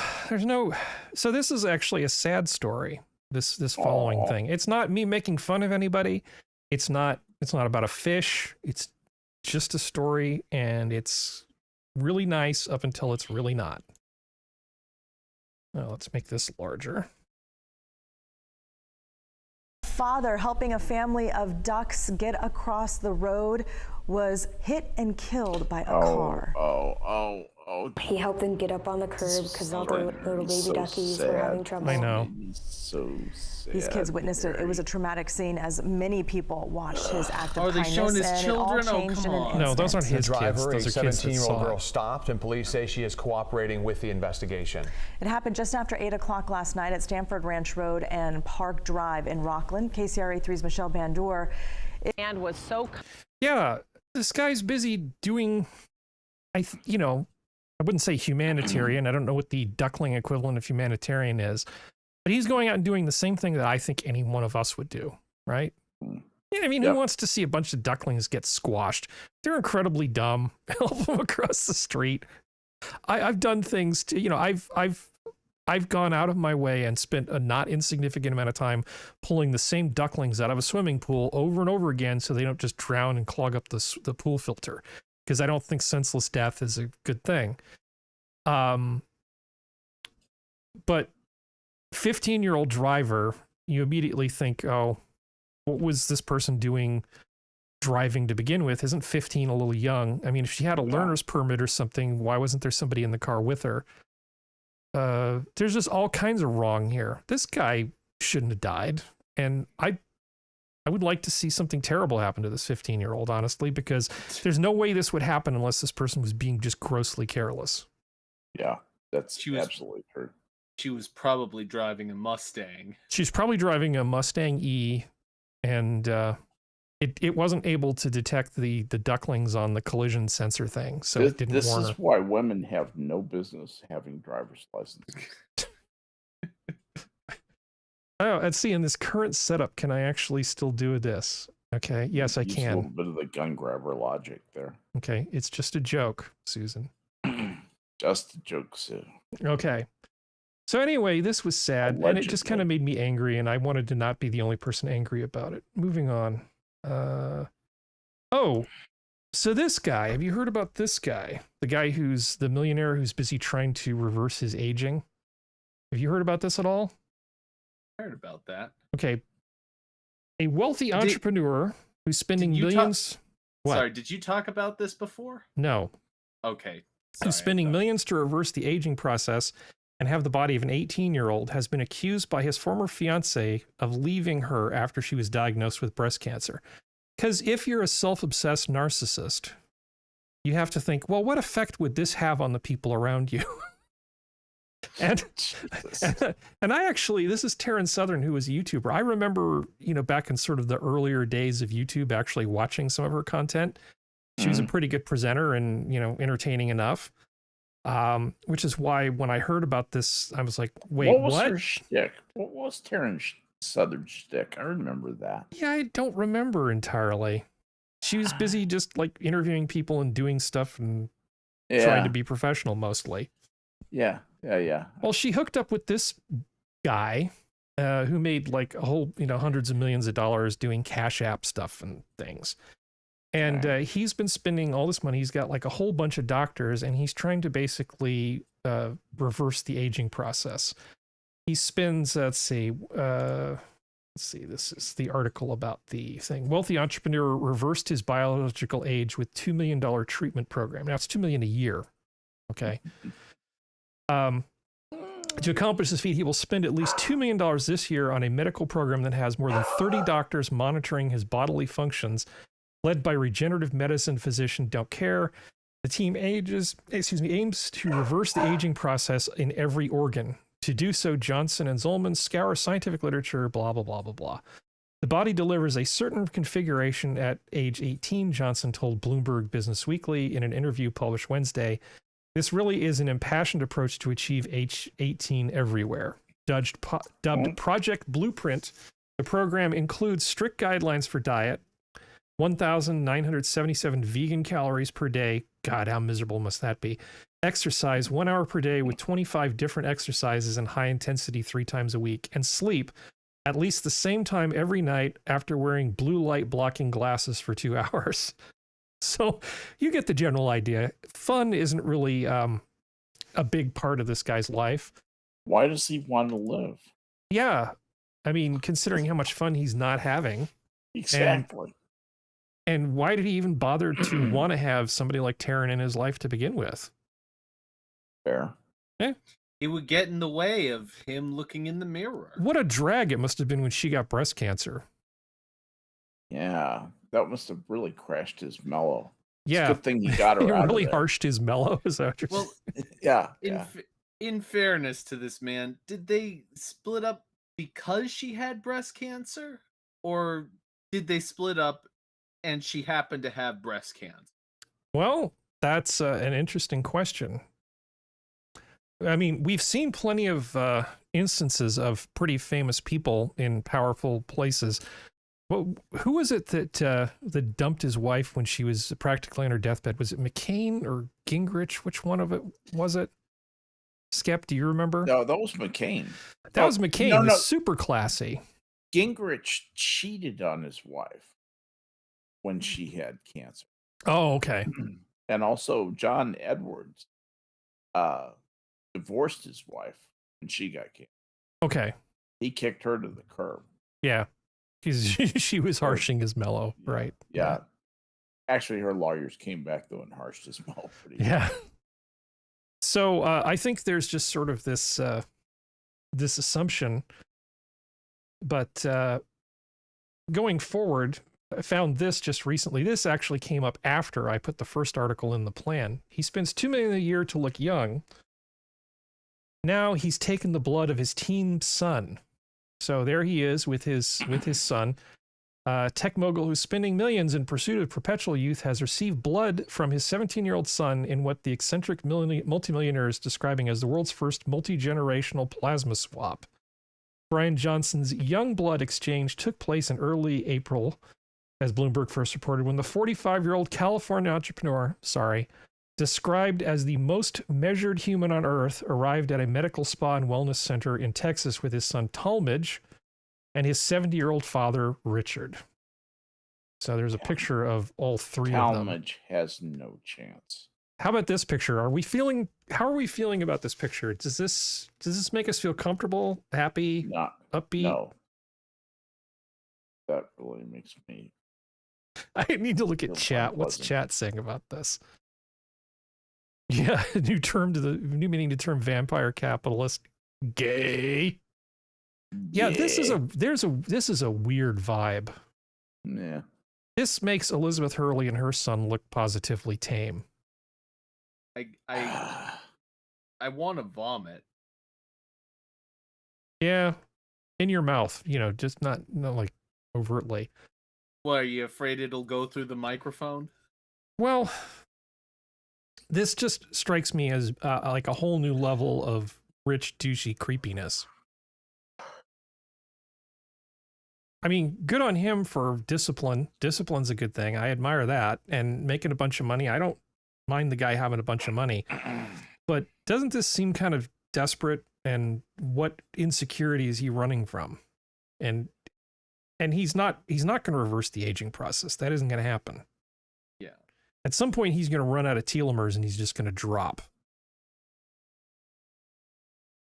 so this is actually a sad story. This following thing. It's not me making fun of anybody. It's not about a fish. It's just a story, and it's really nice up until it's really not. Well, let's make this larger. Father helping a family of ducks get across the road was hit and killed by a car. He helped them get up on the curb because all the little baby duckies were having trouble. I know. So sad. These kids witnessed it. It was a traumatic scene as many people watched his act of kindness. Are they showing his children? It all changed in an instant. No, those aren't his the driver, kids. Those a are kids that 17-year-old saw girl it. stopped, and police say she is cooperating with the investigation. It happened just after 8 o'clock last night at Stanford Ranch Road and Park Drive in Rockland. KCRA 3's Michelle Bandour. And was so... Yeah, this guy's busy doing, I wouldn't say humanitarian. I don't know what the duckling equivalent of humanitarian is. But he's going out and doing the same thing that I think any one of us would do, right? Yeah, I mean, who wants to see a bunch of ducklings get squashed? They're incredibly dumb. Help them across the street. I've done things to, I've gone out of my way and spent a not insignificant amount of time pulling the same ducklings out of a swimming pool over and over again so they don't just drown and clog up the pool filter. Because I don't think senseless death is a good thing. But 15-year-old driver, you immediately think, oh, what was this person doing driving to begin with? Isn't 15 a little young? I mean, if she had a learner's permit or something, why wasn't there somebody in the car with her? There's just all kinds of wrong here. This guy shouldn't have died. And I would like to see something terrible happen to this 15-year-old, honestly, because there's no way this would happen unless this person was being just grossly careless. Yeah, that's absolutely true. She was probably driving a Mustang. She's probably driving a Mustang E, and it wasn't able to detect the ducklings on the collision sensor thing, so it didn't warn her. This is why women have no business having driver's licenses. Oh, let's see, in this current setup, can I actually still do this? Okay, yes, I can. A little bit of the gun grabber logic there. Okay, it's just a joke, Susan. Just a joke, Sue. Okay. So anyway, this was sad, and it just kind of made me angry, and I wanted to not be the only person angry about it. Moving on. Oh, so this guy, have you heard about this guy? The guy who's the millionaire who's busy trying to reverse his aging? Have you heard about this at all? I heard about that. Okay. A wealthy entrepreneur who's spending millions... Sorry, did you talk about this before? No. Okay. Who's spending millions to reverse the aging process and have the body of an 18-year-old, has been accused by his former fiancée of leaving her after she was diagnosed with breast cancer. Because if you're a self-obsessed narcissist, you have to think, well, what effect would this have on the people around you? and I actually, this is Taryn Southern, who was a YouTuber. I remember, back in sort of the earlier days of YouTube, actually watching some of her content. She was a pretty good presenter and, entertaining enough. Which is why when I heard about this, I was like, wait, what? What was her shtick? What was Taryn Southern's shtick? I remember that. Yeah, I don't remember entirely. She was busy just like interviewing people and doing stuff and trying to be professional mostly. Yeah. Well, she hooked up with this guy who made like a whole, hundreds of millions of dollars doing Cash App stuff and things. And he's been spending all this money. He's got like a whole bunch of doctors, and he's trying to basically reverse the aging process. He spends, let's see, this is the article about the thing. Wealthy entrepreneur reversed his biological age with $2 million treatment program. Now it's $2 million a year. Okay. To accomplish this feat, he will spend at least $2 million this year on a medical program that has more than 30 doctors monitoring his bodily functions, led by regenerative medicine physician Don't Care. The team aims to reverse the aging process in every organ. To do so, Johnson and Zolman scour scientific literature, blah, blah, blah, blah, blah. The body delivers a certain configuration at age 18, Johnson told Bloomberg Business Weekly in an interview published Wednesday. This really is an impassioned approach to achieve age 18 everywhere. Dubbed Project Blueprint, the program includes strict guidelines for diet, 1,977 vegan calories per day. God, how miserable must that be? Exercise 1 hour per day with 25 different exercises and high intensity 3 times a week. And sleep at least the same time every night after wearing blue light blocking glasses for 2 hours. So you get the general idea. Fun isn't really a big part of this guy's life. Why does he want to live? Yeah. I mean, considering how much fun he's not having. Exactly. And why did he even bother to want to have somebody like Taryn in his life to begin with? Fair. Yeah. It would get in the way of him looking in the mirror. What a drag it must have been when she got breast cancer. Yeah, that must have really crashed his mellow. Yeah. It's a good thing he got her it out really of it. harshed his mellow. Is that what you're saying? Yeah. In fairness to this man, did they split up because she had breast cancer? Or did they split up and she happened to have breast cancer? Well, that's an interesting question. I mean, we've seen plenty of instances of pretty famous people in powerful places. Well, who was it that dumped his wife when she was practically on her deathbed? Was it McCain or Gingrich? Which one of it was it? Skep, do you remember? No, that was McCain. That was McCain. No. Super classy. Gingrich cheated on his wife when she had cancer. Oh, okay. And also John Edwards divorced his wife when she got cancer. Okay. He kicked her to the curb. Yeah. She was harshing his mellow, right? Yeah. Actually, her lawyers came back, though, and harshed his mellow pretty Yeah. So I think there's just sort of this assumption. But going forward, I found this just recently. This actually came up after I put the first article in the plan. He spends $2 million a year to look young. Now he's taken the blood of his teen son. So there he is with his son. Tech mogul who's spending millions in pursuit of perpetual youth has received blood from his 17-year-old son in what the eccentric multimillionaire is describing as the world's first multi-generational plasma swap. Brian Johnson's young blood exchange took place in early April, as Bloomberg first reported, when the 45-year-old California entrepreneur, described as the most measured human on Earth, arrived at a medical spa and wellness center in Texas with his son Talmadge and his 70-year-old father, Richard. So there's a picture of all three of them. Talmadge has no chance. How about this picture? How are we feeling about this picture? Does this make us feel comfortable, happy, upbeat? No. That really makes me... I need to look at chat. What's chat saying about this? Yeah, new meaning to term vampire capitalist. Gay. Yeah, this is a weird vibe. Yeah. This makes Elizabeth Hurley and her son look positively tame. I want to vomit. Yeah, in your mouth, just not like overtly. What, are you afraid it'll go through the microphone? Well, this just strikes me as like a whole new level of rich, douchey creepiness. I mean, good on him for discipline. Discipline's a good thing. I admire that. And making a bunch of money, I don't mind the guy having a bunch of money. But doesn't this seem kind of desperate? And what insecurity is he running from? And he's not going to reverse the aging process. That isn't going to happen. Yeah. At some point, he's going to run out of telomeres and he's just going to drop.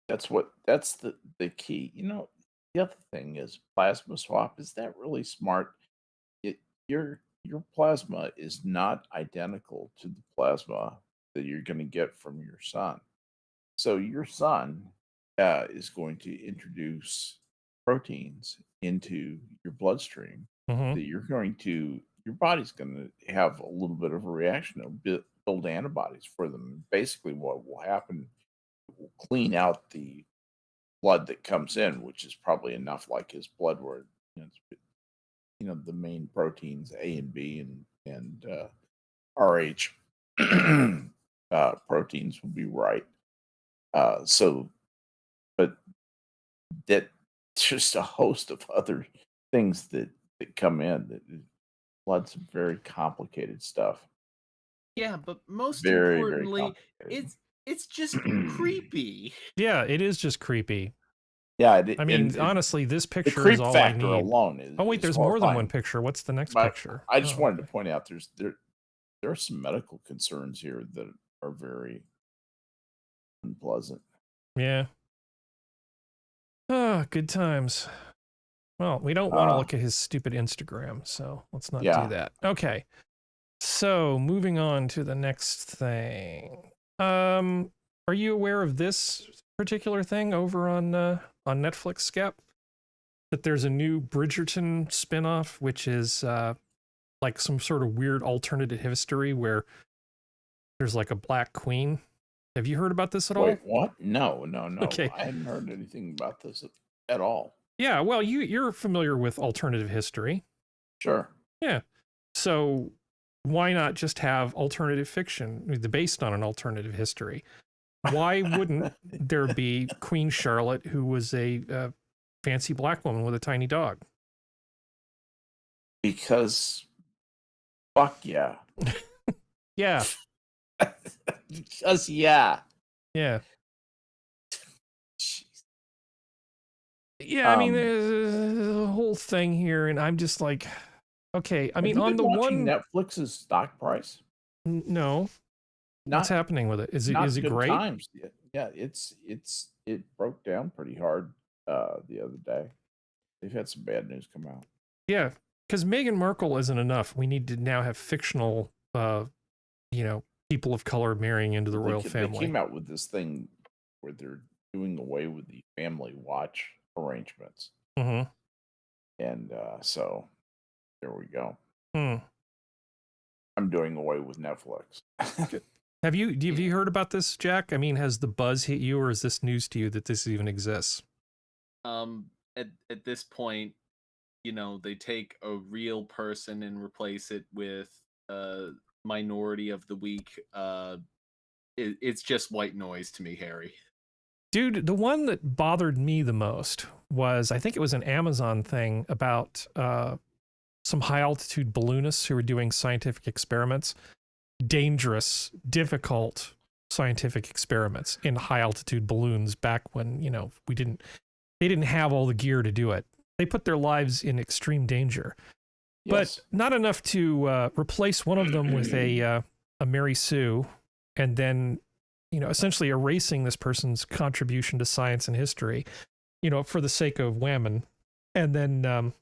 That's the key. The other thing is plasma swap. Is that really smart? Your plasma is not identical to the plasma that you're going to get from your son. So your son is going to introduce proteins into your bloodstream that your body's going to have a little bit of a reaction. It'll build antibodies for them. Basically, what will happen, it will clean out the blood that comes in, which is probably enough like his blood, where the main proteins A and B and RH proteins will be right. But that just a host of other things that come in. That blood's some very complicated stuff. Yeah, but most Very, importantly, very it's just creepy. Yeah, it is just creepy. Yeah, I mean, honestly, this picture the is all I need. Alone is. Oh wait, there's more than one picture. What's the next picture? I just wanted to point out there are some medical concerns here that are very unpleasant. Yeah. Good times. Well, we don't want to look at his stupid Instagram, so let's not do that. Okay. So moving on to the next thing. Are you aware of this particular thing over on Netflix, Skep? That there's a new Bridgerton spinoff, which is like some sort of weird alternative history where there's like a black queen. Have you heard about this at all? Wait, what? No. Okay. I hadn't heard anything about this at all. Yeah, well, you're familiar with alternative history. Sure. Yeah. So why not just have alternative fiction based on an alternative history? Why wouldn't there be Queen Charlotte, who was a fancy black woman with a tiny dog? Because, fuck yeah. Yeah. Because, yeah. Yeah. Yeah, I mean, there's a whole thing here, and I'm just like, okay. I mean, on the one, Netflix's stock price. No. What's happening with it? Is it great? Times. Yeah, it broke down pretty hard the other day. They've had some bad news come out. Yeah, because Meghan Markle isn't enough. We need to now have fictional, people of color marrying into the royal family. They came out with this thing where they're doing away with the family watch arrangements. Mm-hmm. And so there we go. Hmm. I'm doing away with Netflix. Have you heard about this, Jack? I mean, has the buzz hit you, or is this news to you that this even exists? At this point, they take a real person and replace it with a minority of the week. It's just white noise to me, Harry. Dude, the one that bothered me the most was, I think it was an Amazon thing about some high altitude balloonists who were doing scientific experiments. Dangerous, difficult scientific experiments in high altitude balloons back when, they didn't have all the gear to do it. They put their lives in extreme danger. Yes. But not enough to replace one of them with a Mary Sue, and then, essentially erasing this person's contribution to science and history, for the sake of whammon. And then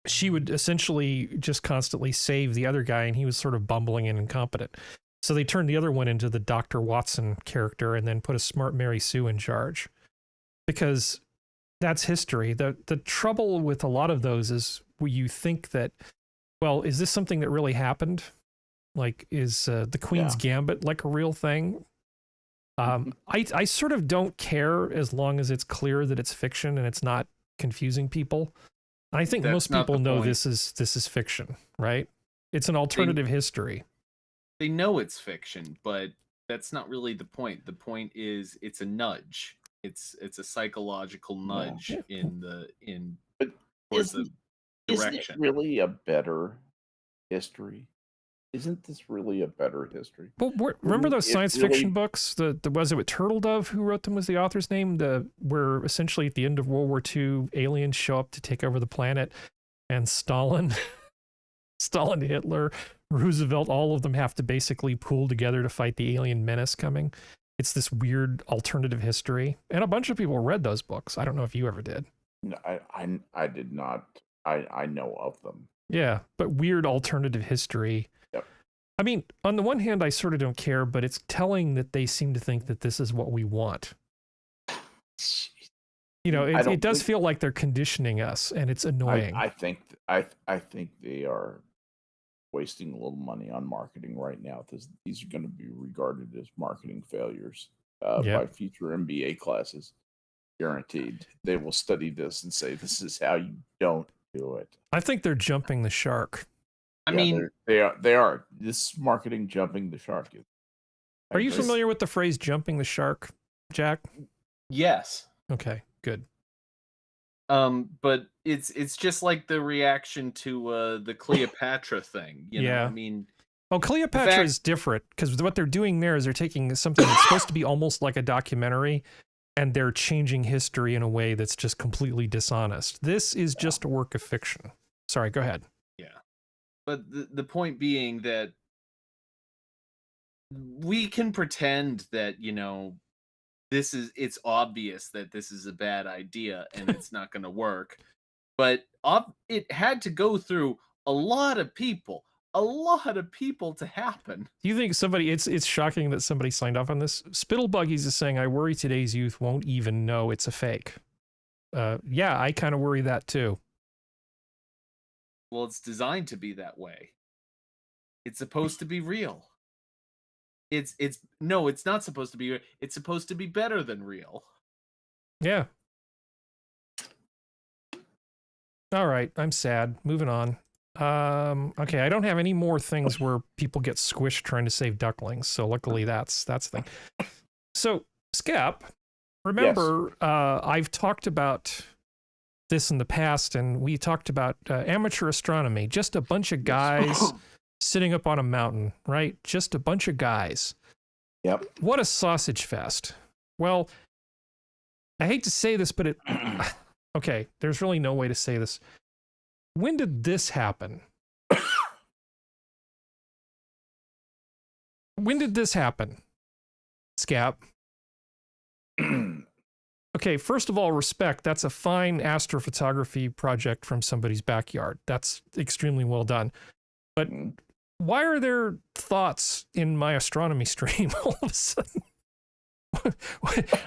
she would essentially just constantly save the other guy, and he was sort of bumbling and incompetent. So they turned the other one into the Dr. Watson character and then put a smart Mary Sue in charge. Because that's history. The trouble with a lot of those is where you think that, well, is this something that really happened? Like, is the Queen's Gambit like a real thing? I sort of don't care as long as it's clear that it's fiction and it's not confusing people. I think most people know this is fiction, right? It's an alternative history. They know it's fiction, but that's not really the point. The point is it's a nudge. It's a psychological nudge towards the direction. Isn't it really a better history? Isn't this really a better history? Well, remember those science fiction books? Was it with Turtle Dove who wrote them? Was the author's name? Where essentially at the end of World War II, aliens show up to take over the planet, and Stalin, Hitler, Roosevelt, all of them have to basically pool together to fight the alien menace coming. It's this weird alternative history, and a bunch of people read those books. I don't know if you ever did. No, I did not. I know of them. Yeah, but weird alternative history. Yep. I mean, on the one hand, I sort of don't care, but it's telling that they seem to think that this is what we want. It does feel like they're conditioning us, and it's annoying. I think they are wasting a little money on marketing right now. These are going to be regarded as marketing failures by future MBA classes. Guaranteed. They will study this and say, this is how you don't do it. I think they're jumping the shark. I mean, they are. This is marketing jumping the shark. Are you familiar with the phrase jumping the shark, Jack? Yes. Okay, good. But it's just like the reaction to the Cleopatra thing. You know? I mean, Cleopatra is different, because what they're doing there is they're taking something that's supposed to be almost like a documentary, and they're changing history in a way that's just completely dishonest. This is just a work of fiction. Sorry, go ahead. Yeah. But the point being that we can pretend that, it's obvious that this is a bad idea and it's not going to work. But it had to go through a lot of people, a lot of people to happen. Do you think somebody, it's shocking that somebody signed off on this? Spittlebuggies is saying, I worry today's youth won't even know it's a fake. Yeah, I kind of worry that too. Well, it's designed to be that way. It's supposed to be real. No, it's not supposed to be. It's supposed to be better than real. Yeah. All right, I'm sad. Moving on. Okay, I don't have any more things where people get squished trying to save ducklings, so luckily that's the thing. So, Skep, remember, yes. I've talked about this in the past, and we talked about amateur astronomy, just a bunch of guys sitting up on a mountain, right? Just a bunch of guys. Yep. What a sausage fest. Well, I hate to say this, but it... Okay, there's really no way to say this. When did this happen? When did this happen, Skep? Okay, first of all, respect. That's a fine astrophotography project from somebody's backyard. That's extremely well done. But why are there thoughts in my astronomy stream all of a sudden?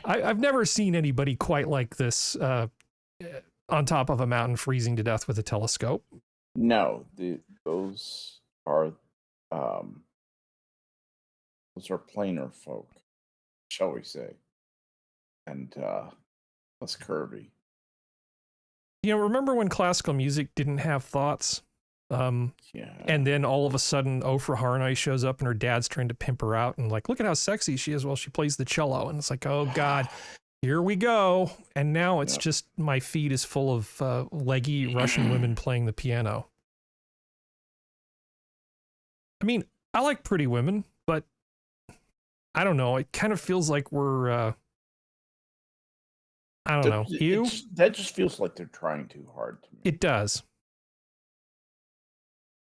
I've never seen anybody quite like this on top of a mountain freezing to death with a telescope. No, those are planar folk, shall we say. And that's curvy. You know, remember when classical music didn't have thoughts? Yeah. And then all of a sudden, Ofra Harnai shows up and her dad's trying to pimp her out and like, look at how sexy she is while she plays the cello. And it's like, oh God, here we go. And now it's just my feed is full of leggy Russian women playing the piano. I mean, I like pretty women, but I don't know. It kind of feels like we're, I don't know. You? That just feels like they're trying too hard to me. It does.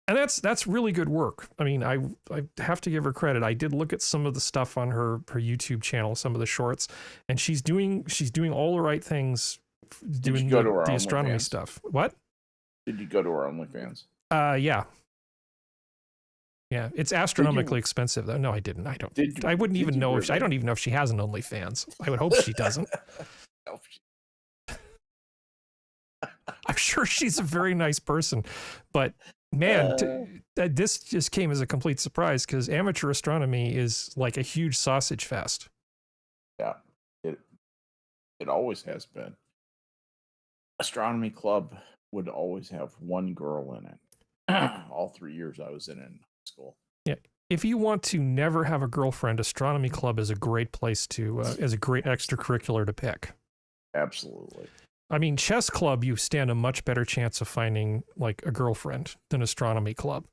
And that's really good work. I mean, I have to give her credit. I did look at some of the stuff on her YouTube channel, some of the shorts, and she's doing all the right things, doing the astronomy stuff. What? Did you go to her OnlyFans? Yeah. Yeah, it's astronomically expensive though. No, I didn't. I don't. I wouldn't even know if I don't even know if she has an OnlyFans. I would hope she doesn't. I'm sure she's a very nice person, but man, this just came as a complete surprise because amateur astronomy is like a huge sausage fest. Yeah, it always has been. Astronomy club would always have one girl in it. All 3 years I was in school. Yeah, if you want to never have a girlfriend, astronomy club is a great place to, is a great extracurricular to pick. Absolutely. I mean, chess club, you stand a much better chance of finding like a girlfriend than astronomy club.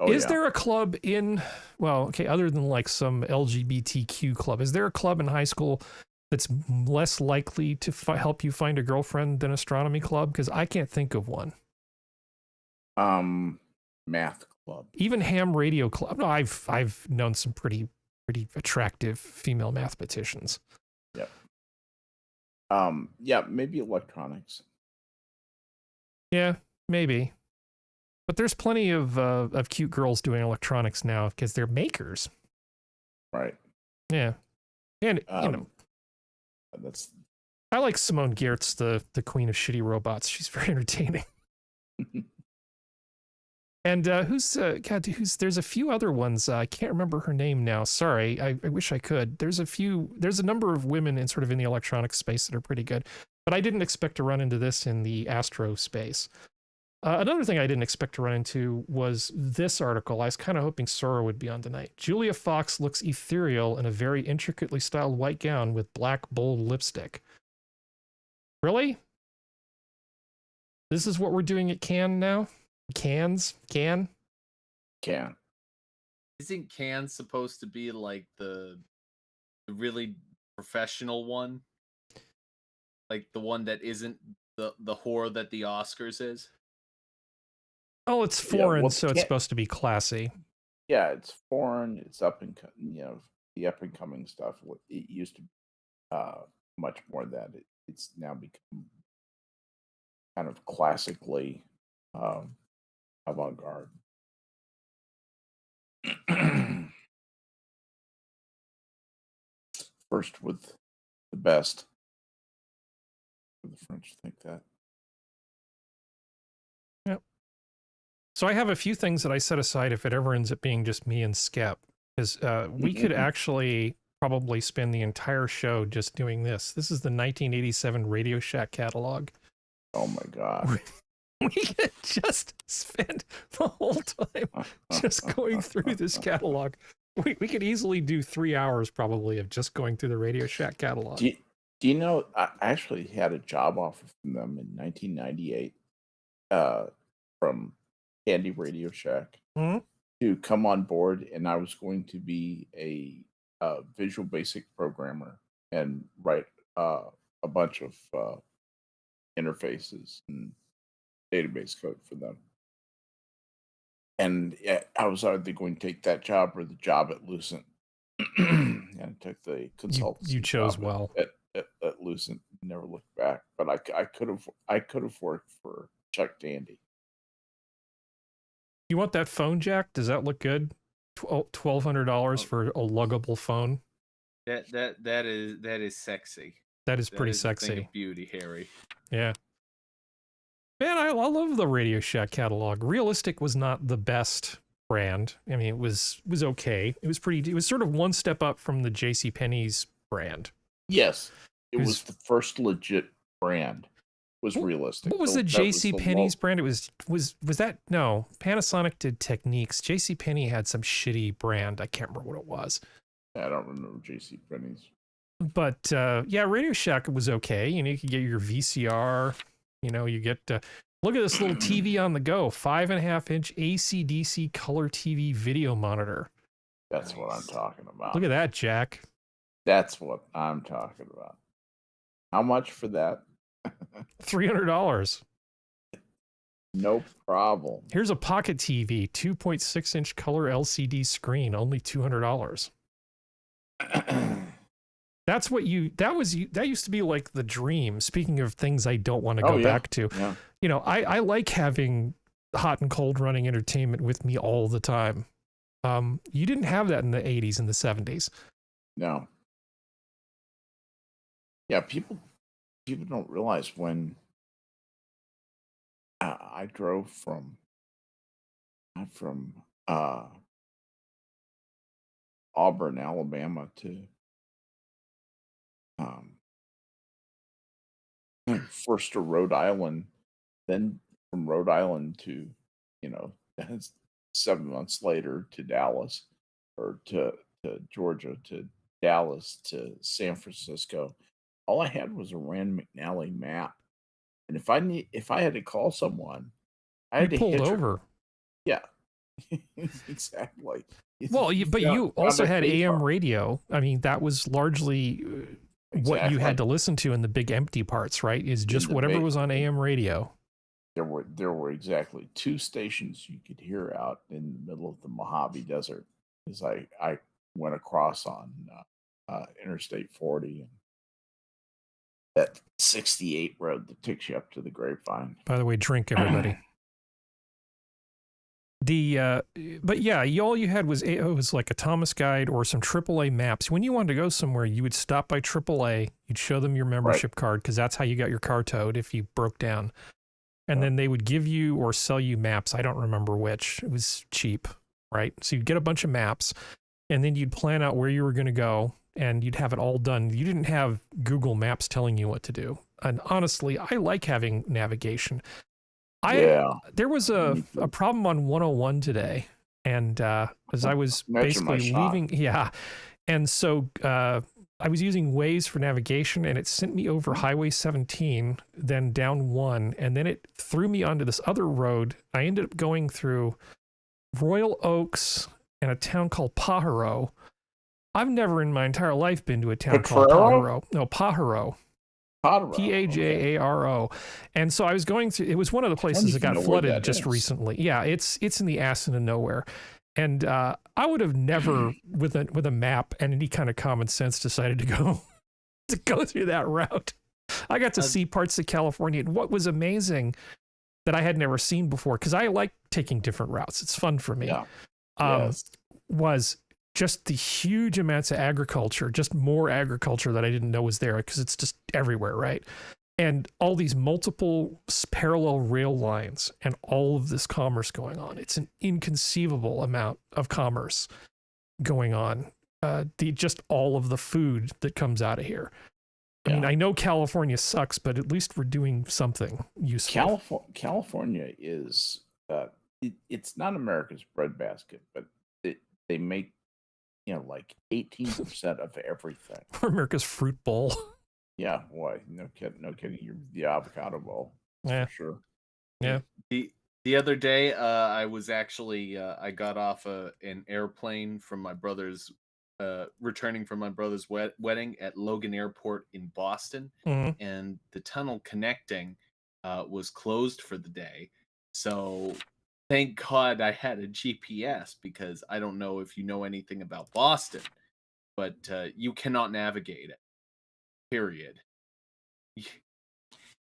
Oh, is there a club in, well, okay, other than like some LGBTQ club, is there a club in high school that's less likely to help you find a girlfriend than astronomy club? Because I can't think of one. Math club. Even ham radio club. No, I've known some pretty attractive female mathematicians. Yep. Yeah, maybe electronics. Yeah, maybe. But there's plenty of cute girls doing electronics now because they're makers. Right. Yeah. And you know, I like Simone Giertz, the queen of shitty robots. She's very entertaining. And there's a few other ones. I can't remember her name now. Sorry, I wish I could. There's a number of women in sort of in the electronics space that are pretty good, but I didn't expect to run into this in the astro space. Another thing I didn't expect to run into was this article. I was kind of hoping Sora would be on tonight. Julia Fox looks ethereal in a very intricately styled white gown with black bold lipstick. Really? This is what we're doing at Cannes now? Can? Isn't Cannes supposed to be like the really professional one? Like the one that isn't the whore that the Oscars is? Oh, it's foreign, so it's supposed to be classy. Yeah, it's foreign. It's the up and coming stuff. It used to much more than that. It's now become kind of classically avant-garde. First with the best. The French think that. Yep. So I have a few things that I set aside if it ever ends up being just me and Skep, because we could actually probably spend the entire show just doing this. This is the 1987 Radio Shack catalog. Oh my God. We could just spend the whole time just going through this catalog. We could easily do 3 hours probably of just going through the Radio Shack catalog. Do you know, I actually had a job offer from them in 1998 from Candy Radio Shack to come on board, and I was going to be a Visual Basic programmer and write a bunch of interfaces and database code for them. And I was either going to take that job or the job at Lucent. And I took the consultancy. You chose well. At Lucent, never looked back. But I could have worked for Chuck Dandy. You want that phone, Jack? Does that look good? $1,200 for a luggable phone. That is sexy. That is pretty sexy. A thing of beauty, Harry. Yeah. Man, I love the Radio Shack catalog. Realistic was not the best brand. I mean, it was okay. It was sort of one step up from the JCPenney's brand. Yes. It was the first legit brand. Was Realistic. What was the JCPenney's brand? It was that, no, Panasonic did Techniques. JCPenney had some shitty brand. I can't remember what it was. I don't remember JCPenney's. But yeah, Radio Shack was okay. You know, you could get your VCR. You know, you get look at this little TV on the go, 5.5-inch AC/DC color TV video monitor. That's what I'm talking about. Look at that, Jack. That's what I'm talking about. How much for that? $300. No problem. Here's a pocket TV, 2.6-inch color LCD screen, only $200. That used to be like the dream. Speaking of things I don't want to go back to, you know, I like having hot and cold running entertainment with me all the time. You didn't have that in the 80s and the 70s. No. Yeah, people don't realize when I drove from Auburn, Alabama to first to Rhode Island, then from Rhode Island to, you know, 7 months later to Dallas, or to Georgia, to Dallas, to San Francisco. All I had was a Rand McNally map, and if I had to call someone, I had to pulled over. Yeah, exactly. Well, but you also had AM radio. I mean, that was largely what you had to listen to in the big empty parts, right? Is just whatever was on AM radio. There were exactly 2 stations you could hear out in the middle of the Mojave Desert, as I went across on Interstate 40 and that 68 road that takes you up to the Grapevine. By the way, drink, everybody. But yeah, all you had was like a Thomas Guide or some AAA maps. When you wanted to go somewhere, you would stop by AAA. You'd show them your membership card, because that's how you got your car towed if you broke down. And then they would give you or sell you maps. I don't remember which. It was cheap, right? So you'd get a bunch of maps, and then you'd plan out where you were going to go, and you'd have it all done. You didn't have Google Maps telling you what to do. And honestly, I like having navigation. There was a problem on 101 today, and as I was basically leaving, and so I was using Waze for navigation, and it sent me over Highway 17, then down 1, and then it threw me onto this other road. I ended up going through Royal Oaks and a town called Pajaro. I've never in my entire life been to a town called Pajaro. No, Pajaro. Pajaro. And so I was going through, it was one of the places that got flooded just recently. Yeah, it's in the ass into nowhere. And I would have never, with a map and any kind of common sense, decided to go through that route. I got to see parts of California, and what was amazing that I had never seen before, because I like taking different routes. It's fun for me. Yes. was just the huge amounts of agriculture, just more agriculture that I didn't know was there because it's just everywhere, right? And all these multiple parallel rail lines and all of this commerce going on. It's an inconceivable amount of commerce going on. Just all of the food that comes out of here. I mean, I know California sucks, but at least we're doing something useful. California is, it's not America's breadbasket, but they make, like 18% of everything. We're America's fruit bowl. Yeah, boy, no kidding. You're the avocado bowl, yeah, for sure. Yeah. The other day, I was actually I got off an airplane from my brother's, returning from my brother's wedding at Logan Airport in Boston, and the tunnel connecting was closed for the day. So thank God I had a GPS, because I don't know if you know anything about Boston, but you cannot navigate it. Period.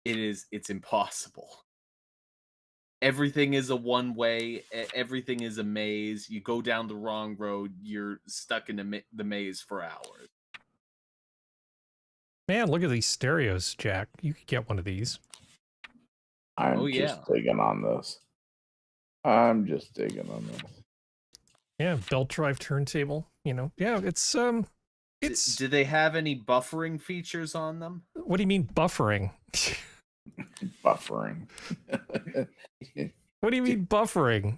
It's impossible. Everything is a one-way. Everything is a maze. You go down the wrong road, you're stuck in the maze for hours. Man, look at these stereos, Jack. You could get one of these. I'm just digging on this. I'm just digging on this. Yeah, belt drive turntable. Yeah, it's Do they have any buffering features on them? What do you mean buffering? Buffering. What do you mean buffering?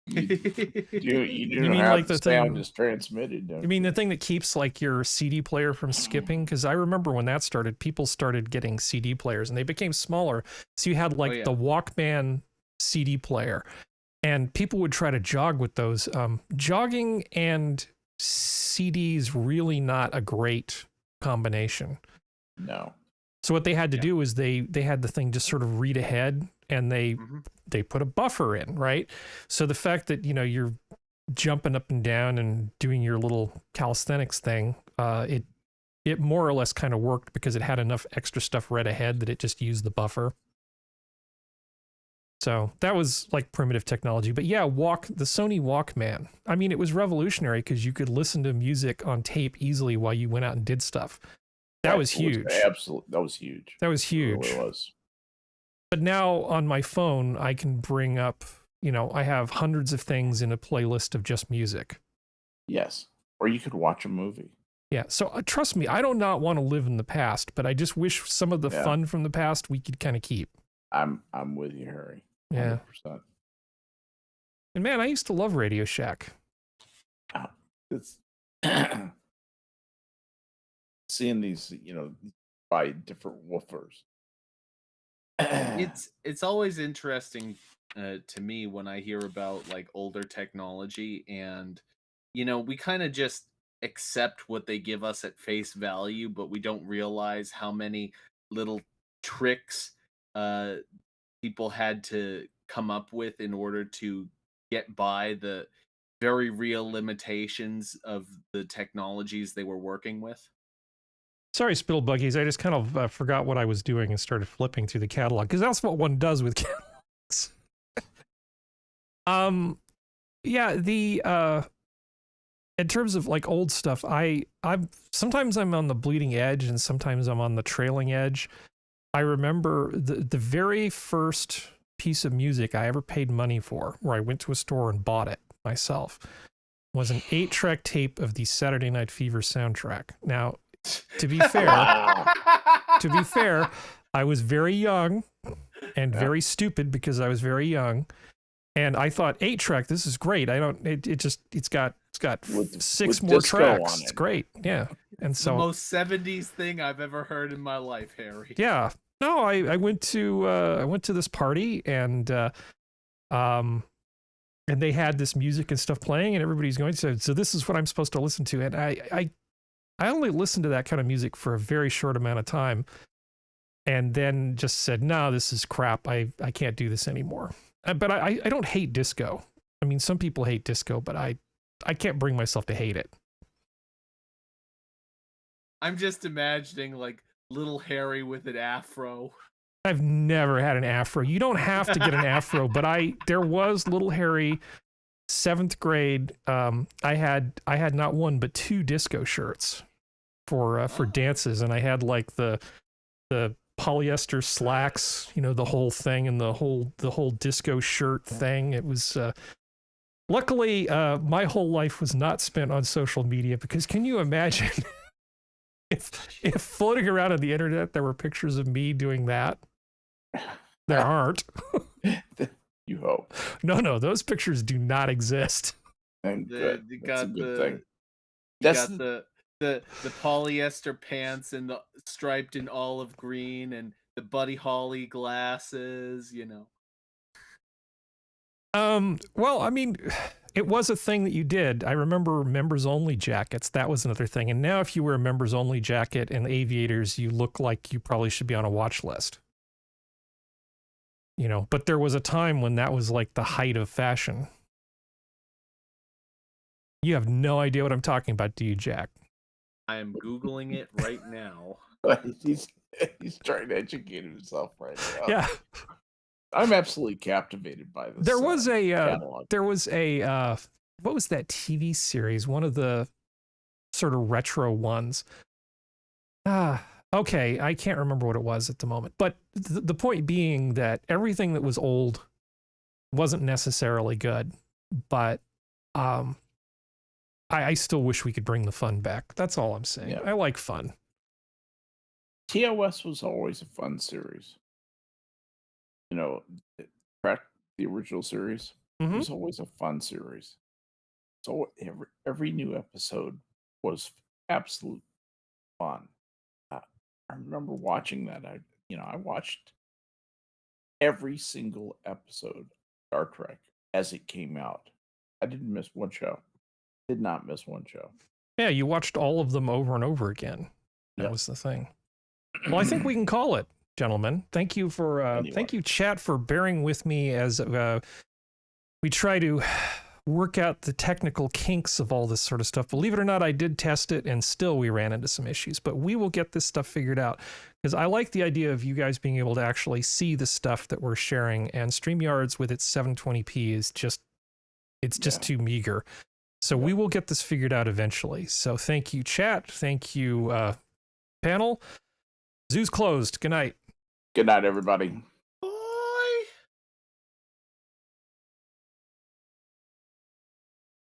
You mean like the sound thing is transmitted? You mean the thing that keeps like your CD player from skipping? Because I remember when that started, people started getting CD players and they became smaller. So you had like the Walkman CD player, and people would try to jog with those. Jogging and CDs really not a great combination. No. So what they had to do is they had the thing just sort of read ahead, and they put a buffer in, right? So the fact that you're jumping up and down and doing your little calisthenics thing, it more or less kind of worked because it had enough extra stuff read ahead that it just used the buffer. So that was like primitive technology. But yeah, the Sony Walkman. I mean, it was revolutionary because you could listen to music on tape easily while you went out and did stuff. That was huge. Absolutely. That was huge. That was huge. It really was. But now on my phone, I can bring up, I have hundreds of things in a playlist of just music. Yes. Or you could watch a movie. Yeah. So trust me, I do not want to live in the past, but I just wish some of the fun from the past we could kind of keep. I'm with you, Harry. 100%. Yeah. And man, I used to love Radio Shack. It's seeing these, by different woofers. It's always interesting to me when I hear about like older technology, and we kind of just accept what they give us at face value, but we don't realize how many little tricks people had to come up with in order to get by the very real limitations of the technologies they were working with. Sorry, Spittle Buggies. I just kind of forgot what I was doing and started flipping through the catalog, because that's what one does with catalogs. Yeah, in terms of like old stuff, I'm sometimes I'm on the bleeding edge and sometimes I'm on the trailing edge. I remember the very first piece of music I ever paid money for, where I went to a store and bought it myself, was an 8-track tape of the Saturday Night Fever soundtrack. Now, to be fair, I was very young and very stupid because I was very young, and I thought 8-track, this is great. It's got 6 more tracks. It's great. Yeah. And so the most 70s thing I've ever heard in my life, Harry. Yeah. No, I went to this party, and they had this music and stuff playing, and everybody's going to, so this is what I'm supposed to listen to. And I only listened to that kind of music for a very short amount of time, and then just said, no, this is crap. I can't do this anymore. But I don't hate disco. I mean, some people hate disco, but I can't bring myself to hate it. I'm just imagining like little Harry with an afro. I've never had an afro. You don't have to get an afro, but there was little Harry 7th grade, I had not one but 2 disco shirts for dances, and I had like the polyester slacks, you know, the whole thing, and the whole disco shirt thing. It was luckily my whole life was not spent on social media, because can you imagine if floating around on the internet there were pictures of me doing that? There aren't. You hope. No, those pictures do not exist. And good. You That's got a good the thing. you That's got the polyester pants and the striped in olive green and the Buddy Holly glasses, you know. Well, I mean, it was a thing that you did. I remember members only jackets. That was another thing. And now if you wear a members only jacket and aviators, you look like you probably should be on a watch list. You know, but there was a time when that was like the height of fashion. You have no idea what I'm talking about, do you, Jack? I am Googling it right now. he's trying to educate himself right now. Yeah. I'm absolutely captivated by this. There was catalog. What was that TV series? One of the sort of retro ones. Okay, I can't remember what it was at the moment. But the point being that everything that was old wasn't necessarily good. But I still wish we could bring the fun back. That's all I'm saying. Yeah. I like fun. TUES was always a fun series. You know, the original series. Mm-hmm. It was always a fun series. So every new episode was absolute fun. I remember watching that. I watched every single episode of Star Trek as it came out. I didn't miss one show. Did not miss one show. Yeah, you watched all of them over and over again. That was the thing. Well, I think we can call it, gentlemen. Thank you for thank you, chat, for bearing with me as we try to work out the technical kinks of all this sort of stuff. Believe it or not, I did test it, and still we ran into some issues. But we will get this stuff figured out, because I like the idea of you guys being able to actually see the stuff that we're sharing. And StreamYards with its 720p is just too meager. So we will get this figured out eventually. So thank you, chat. Thank you, panel. Zoo's closed. Good night. Good night, everybody.